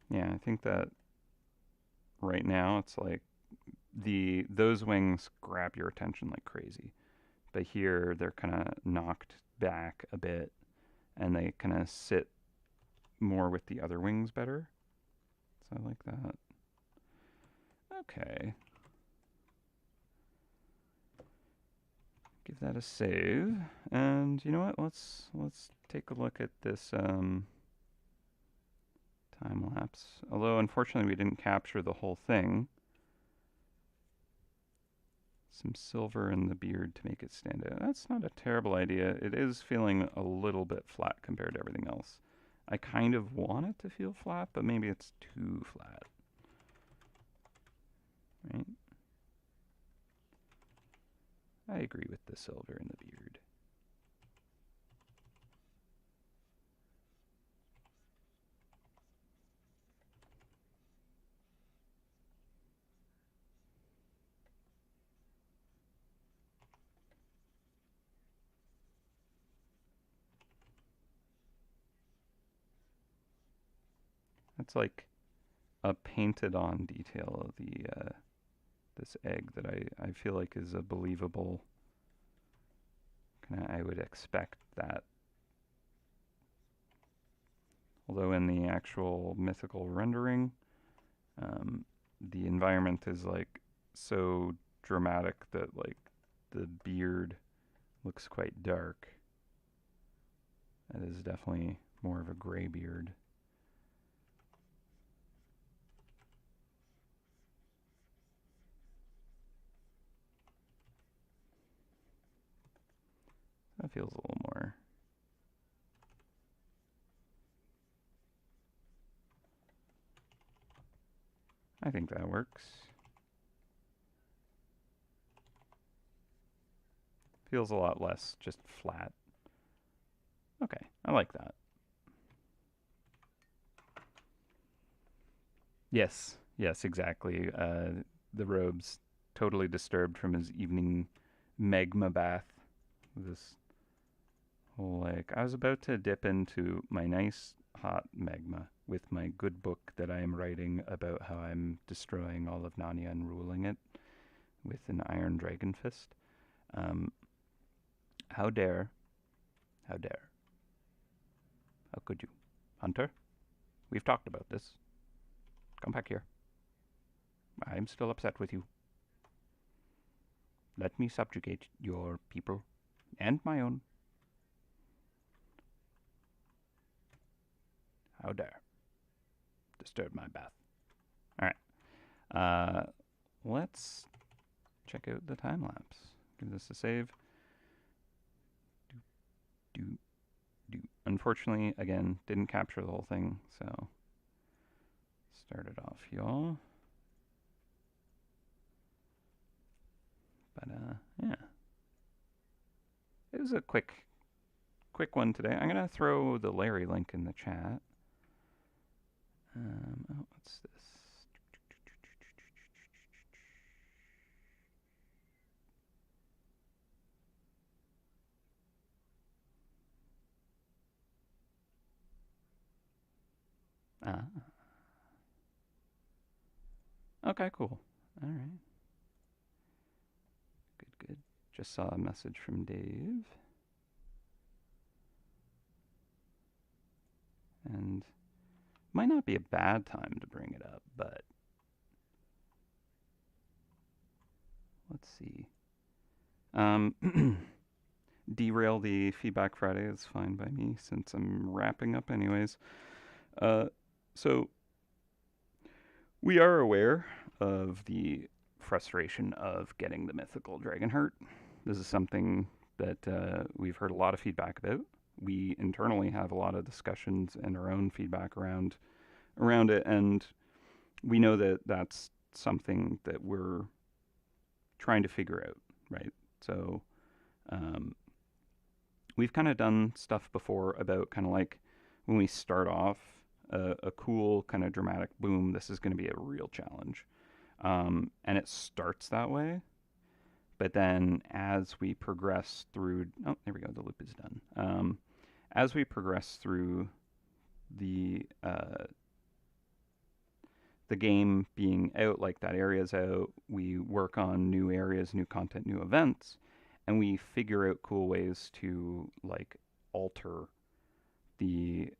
Yeah, I think that right now it's like those wings grab your attention like crazy. But here they're kind of knocked back a bit and they kind of sit more with the other wings better. So I like that. Okay. Give that a save. And you know what? Let's take a look at this time lapse. Although unfortunately we didn't capture the whole thing. Some silver in the beard to make it stand out. That's not a terrible idea. It is feeling a little bit flat compared to everything else. I kind of want it to feel flat, but maybe it's too flat. Right? I agree with the silver in the beard. That's like a painted on detail of the this egg that I feel like is a believable I would expect that. Although in the actual mythical rendering, the environment is like so dramatic that like the beard looks quite dark. That is definitely more of a gray beard. That feels a little more. I think that works. Feels a lot less just flat. Okay, I like that. Yes, yes, exactly. The robe's totally disturbed from his evening magma bath. This whole, like, I was about to dip into my nice hot magma with my good book that I am writing about how I'm destroying all of Narnia and ruling it with an iron dragon fist. Um, how dare, how dare, how could you? Hunter, we've talked about this. Come back here. I'm still upset with you. Let me subjugate your people and my own. How dare disturb my bath. All right. Let's check out the time lapse. Give this a save. Do. Unfortunately, again, didn't capture the whole thing, so start it off, y'all. But yeah, it was a quick one today. I'm gonna throw the Larry link in the chat. Oh, what's this? Ah. Okay, cool. All right. Good. Just saw a message from Dave. And might not be a bad time to bring it up, but let's see. Derail the Feedback Friday is fine by me since I'm wrapping up anyways. So we are aware of the frustration of getting the mythical Dragonheart. This is something that we've heard a lot of feedback about. We internally have a lot of discussions and our own feedback around it, and we know that that's something that we're trying to figure out, right? So we've kind of done stuff before about kind of like when we start off a cool kind of dramatic boom, this is going to be a real challenge. And it starts that way. But then as we progress through, oh, there we go, the loop is done. As we progress through the game being out, like that area's out, we work on new areas, new content, new events, and we figure out cool ways to like alter the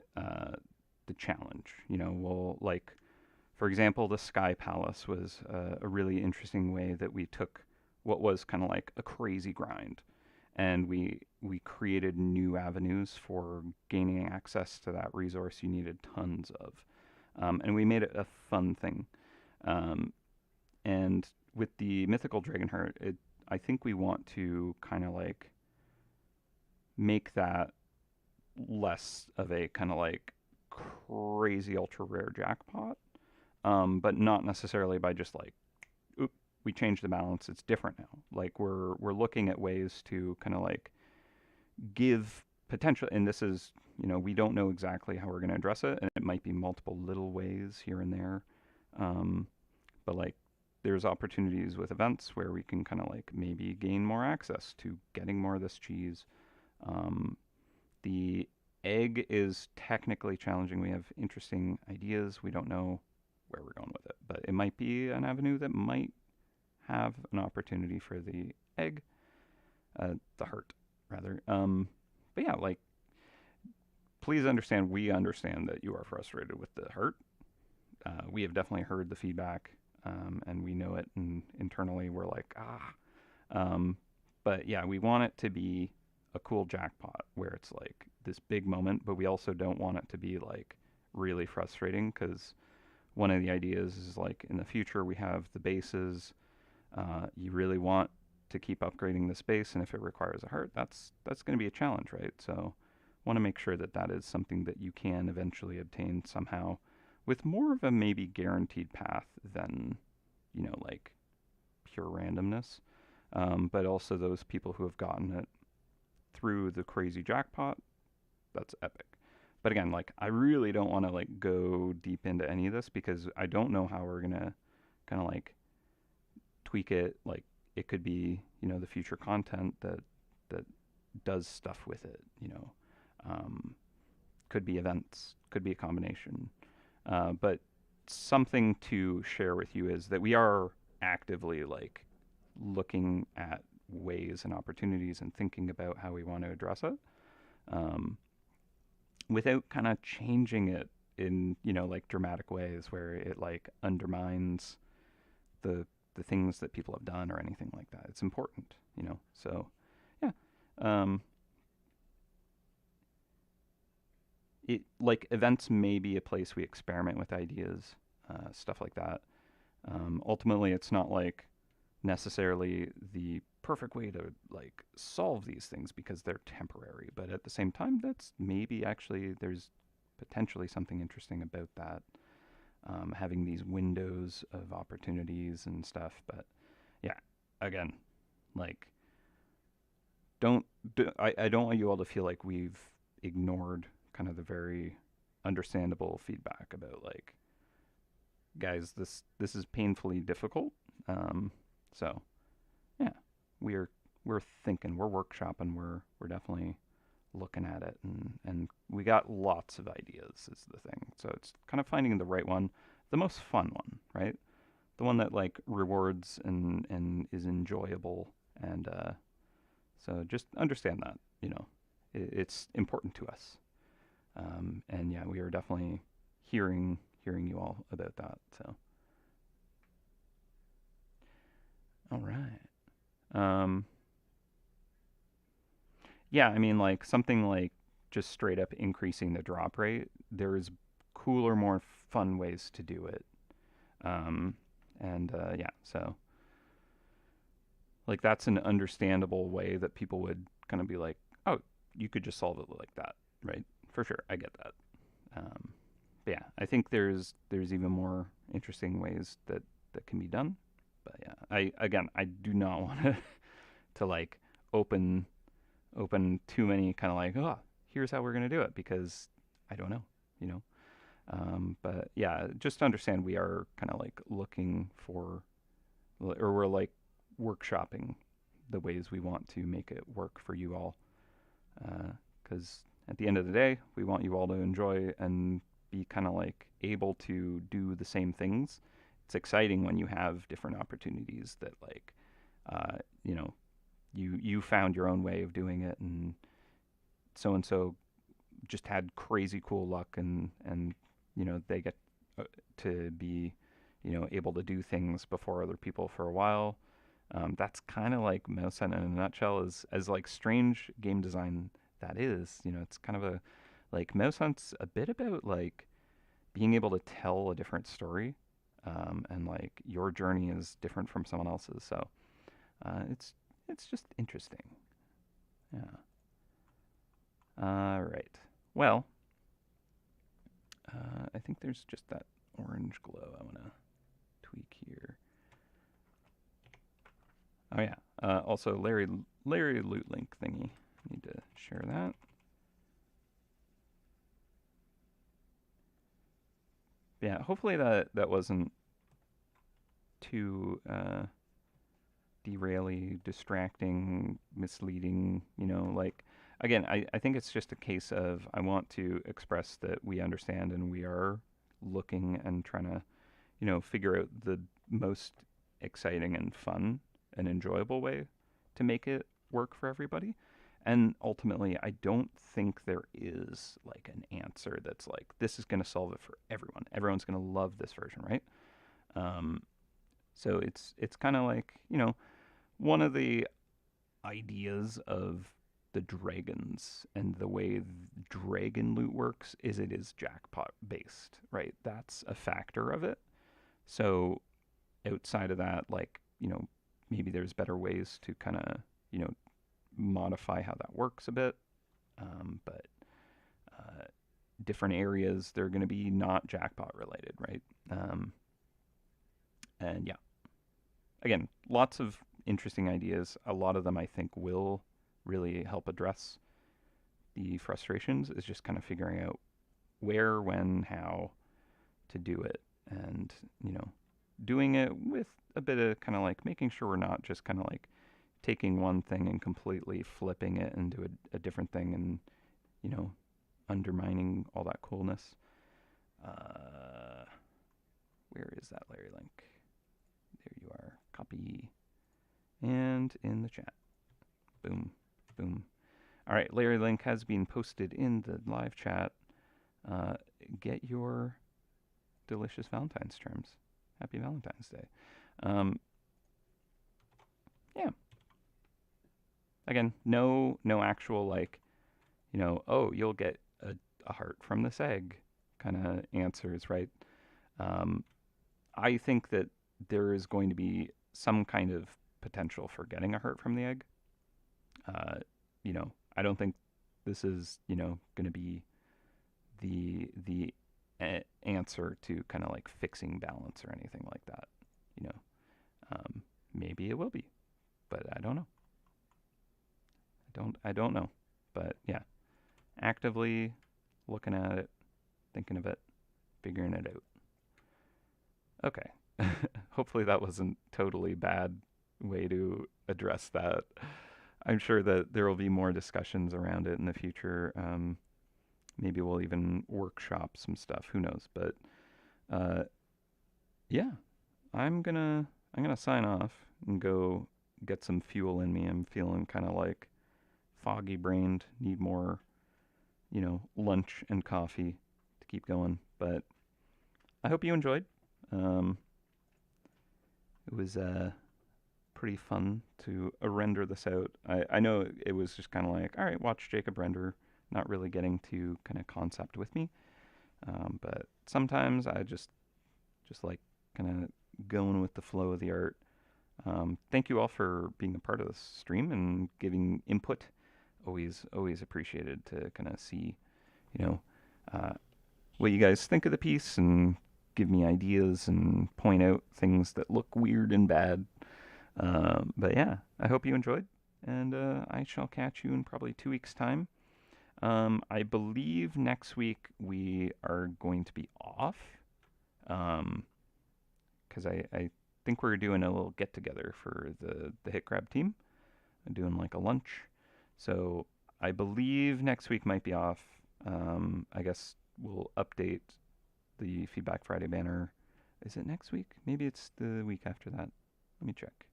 challenge. You know, we'll like, for example, the Sky Palace was a really interesting way that we took what was kind of like a crazy grind, and we created new avenues for gaining access to that resource you needed tons of, and we made it a fun thing. And with the mythical Dragonheart, I think we want to kind of like make that less of a kind of like crazy ultra rare jackpot, but not necessarily by just like, oop, we changed the balance. It's different now. Like we're looking at ways to kind of like give potential, and this is, you know, we don't know exactly how we're going to address it, and it might be multiple little ways here and there, but like there's opportunities with events where we can kind of like maybe gain more access to getting more of this cheese. The egg is technically challenging. We have interesting ideas. We don't know where we're going with it, but it might be an avenue that might have an opportunity for the egg. The heart. rather. But yeah, like please understand we understand that you are frustrated with the hurt. We have definitely heard the feedback, and we know it, and internally we're like, ah. Um, but yeah, we want it to be a cool jackpot where it's like this big moment, but we also don't want it to be like really frustrating because one of the ideas is like in the future we have the bases. You really want to keep upgrading the space, and if it requires a heart, that's going to be a challenge, right? So, want to make sure that that is something that you can eventually obtain somehow, with more of a maybe guaranteed path than like pure randomness. But also those people who have gotten it through the crazy jackpot, that's epic. But again, like I really don't want to like go deep into any of this because I don't know how we're gonna kind of like tweak it. Like it could be the future content that does stuff with it. Um, could be events, could be a combination. But something to share with you is that we are actively like looking at ways and opportunities and thinking about how we want to address it, um, without kind of changing it in like dramatic ways where it like undermines the the things that people have done or anything like that. It's important. So yeah, um, it like events may be a place we experiment with ideas, stuff like that. Ultimately, it's not like necessarily the perfect way to like solve these things because they're temporary. But at the same time, that's maybe actually there's potentially something interesting about that, having these windows of opportunities and stuff. But yeah, again, like don't I don't want you all to feel like we've ignored kind of the very understandable feedback about like guys, this is painfully difficult. So yeah, we're thinking, we're workshopping, we're definitely looking at it, and we got lots of ideas is the thing. So it's kind of finding the right one, the most fun one, right? The one that like rewards and is enjoyable, and so just understand that it's important to us. And yeah, we are definitely hearing you all about that. So all right. Um, yeah, I mean, like something like just straight up increasing the drop rate. There's cooler, more fun ways to do it. Um, and yeah, so like that's an understandable way that people would kind of be like, oh, you could just solve it like that, right? For sure, I get that. Um, but yeah, I think there's even more interesting ways that can be done. But yeah, I do not want to like open too many kind of like, oh, here's how we're gonna do it because I don't know, you know. But yeah, just understand we are kind of like looking for, or we're like workshopping the ways we want to make it work for you all. Because at the end of the day, we want you all to enjoy and be kind of like able to do the same things. It's exciting when you have different opportunities that like, uh, you know, you found your own way of doing it, and so just had crazy cool luck, and they get to be able to do things before other people for a while. That's kind of like MouseHunt in a nutshell. As like strange game design that is, it's kind of a like MouseHunt's a bit about like being able to tell a different story, and like your journey is different from someone else's. So it's just interesting. Yeah. All right. Well, I think there's just that orange glow I want to tweak here. Oh yeah. Also, Larry loot link thingy. Need to share that. Yeah. Hopefully that wasn't too deraily, distracting, misleading. Like again, I think it's just a case of I want to express that we understand and we are looking and trying to figure out the most exciting and fun and enjoyable way to make it work for everybody. And ultimately, I don't think there is like an answer that's like this is going to solve it for everyone. Everyone's going to love this version, right? Um, so it's kind of like one of the ideas of the dragons and the way dragon loot works is it is jackpot based, right? That's a factor of it. So outside of that, like maybe there's better ways to kind of you know modify how that works a bit. But uh, different areas they're going to be not jackpot related, right? Um, and yeah, again, lots of interesting ideas. A lot of them I think will really help address the frustrations. Is just kind of figuring out where, when, how to do it, and doing it with a bit of kind of like making sure we're not just kind of like taking one thing and completely flipping it into a different thing and you know undermining all that coolness. Uh, where is that Larry link? There you are. Copy and in the chat. Boom, boom. All right, Larry link has been posted in the live chat. Uh, get your delicious Valentine's terms. Happy Valentine's Day. Yeah. Again, no actual like, oh, you'll get a heart from this egg kind of answers, right? Um, I think that there is going to be some kind of potential for getting a heart from the egg. Uh, I don't think this is, going to be the answer to kind of like fixing balance or anything like that. You know, maybe it will be, but I don't know. I don't know. But yeah, actively looking at it, thinking of it, figuring it out. Okay. Hopefully that wasn't totally bad way to address that. I'm sure that there will be more discussions around it in the future. Maybe we'll even workshop some stuff. Who knows? But uh, yeah, I'm gonna sign off and go get some fuel in me. I'm feeling kind of like foggy brained. Need more, lunch and coffee to keep going. But I hope you enjoyed. Um, it was pretty fun to render this out. I know it was just kind of like, all right, watch Jacob render, not really getting to kind of concept with me. But sometimes I just like kind of going with the flow of the art. Thank you all for being a part of this stream and giving input. Always appreciated to kind of see, you know, uh, what you guys think of the piece and give me ideas and point out things that look weird and bad. But yeah, I hope you enjoyed, and I shall catch you in probably 2 weeks' time. I believe next week we are going to be off, because I think we're doing a little get together for the Hit Grab team. I'm doing like a lunch, so I believe next week might be off. I guess we'll update the Feedback Friday banner. Is it next week? Maybe it's the week after that. Let me check.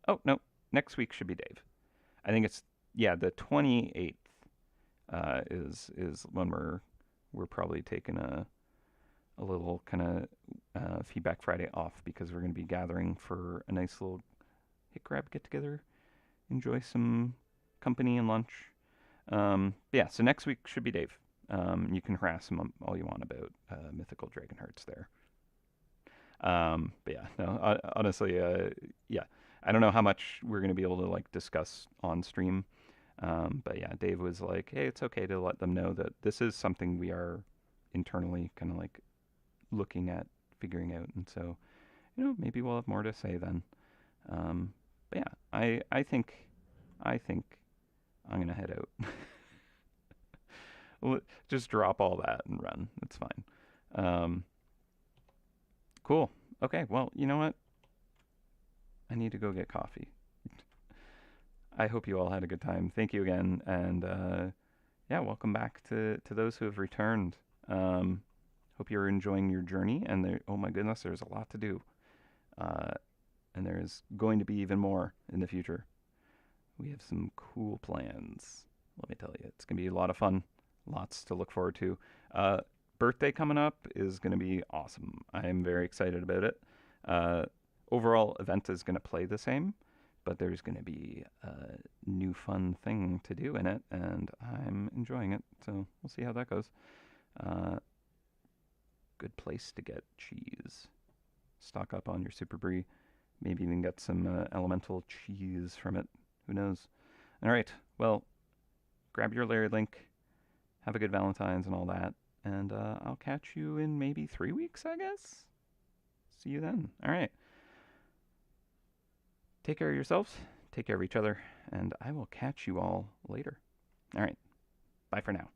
Oh no, next week should be Dave. I think it's the 28th is when we're probably taking a little kind of Feedback Friday off because we're going to be gathering for a nice little hit grab get together, enjoy some company and lunch. Yeah, so next week should be Dave. You can harass him all you want about mythical dragon hearts there. But yeah, no, honestly, yeah, I don't know how much we're going to be able to like discuss on stream. But yeah, Dave was like, hey, it's okay to let them know that this is something we are internally kind of like looking at figuring out. And so, maybe we'll have more to say then. But yeah, I think I'm going to head out. Just drop all that and run. It's fine. Cool. Okay, well, you know what? I need to go get coffee. I hope you all had a good time. Thank you again, and yeah, welcome back to those who have returned. Hope you're enjoying your journey. And oh my goodness, there's a lot to do, and there's going to be even more in the future. We have some cool plans. let me tell you, it's going to be a lot of fun. Lots to look forward to. Uh, Birthday coming up is going to be awesome. I am very excited about it. Uh, Overall, event is going to play the same, but there's going to be a new fun thing to do in it, and I'm enjoying it. So we'll see how that goes. Uh, Good place to get cheese. Stock up on your Super Brie. Maybe even get some elemental cheese from it. Who knows? All right. Well, grab your Larry link. Have a good Valentine's and all that. And I'll catch you in maybe 3 weeks, I guess. See you then. All right. Take care of yourselves. Take care of each other. And I will catch you all later. All right. Bye for now.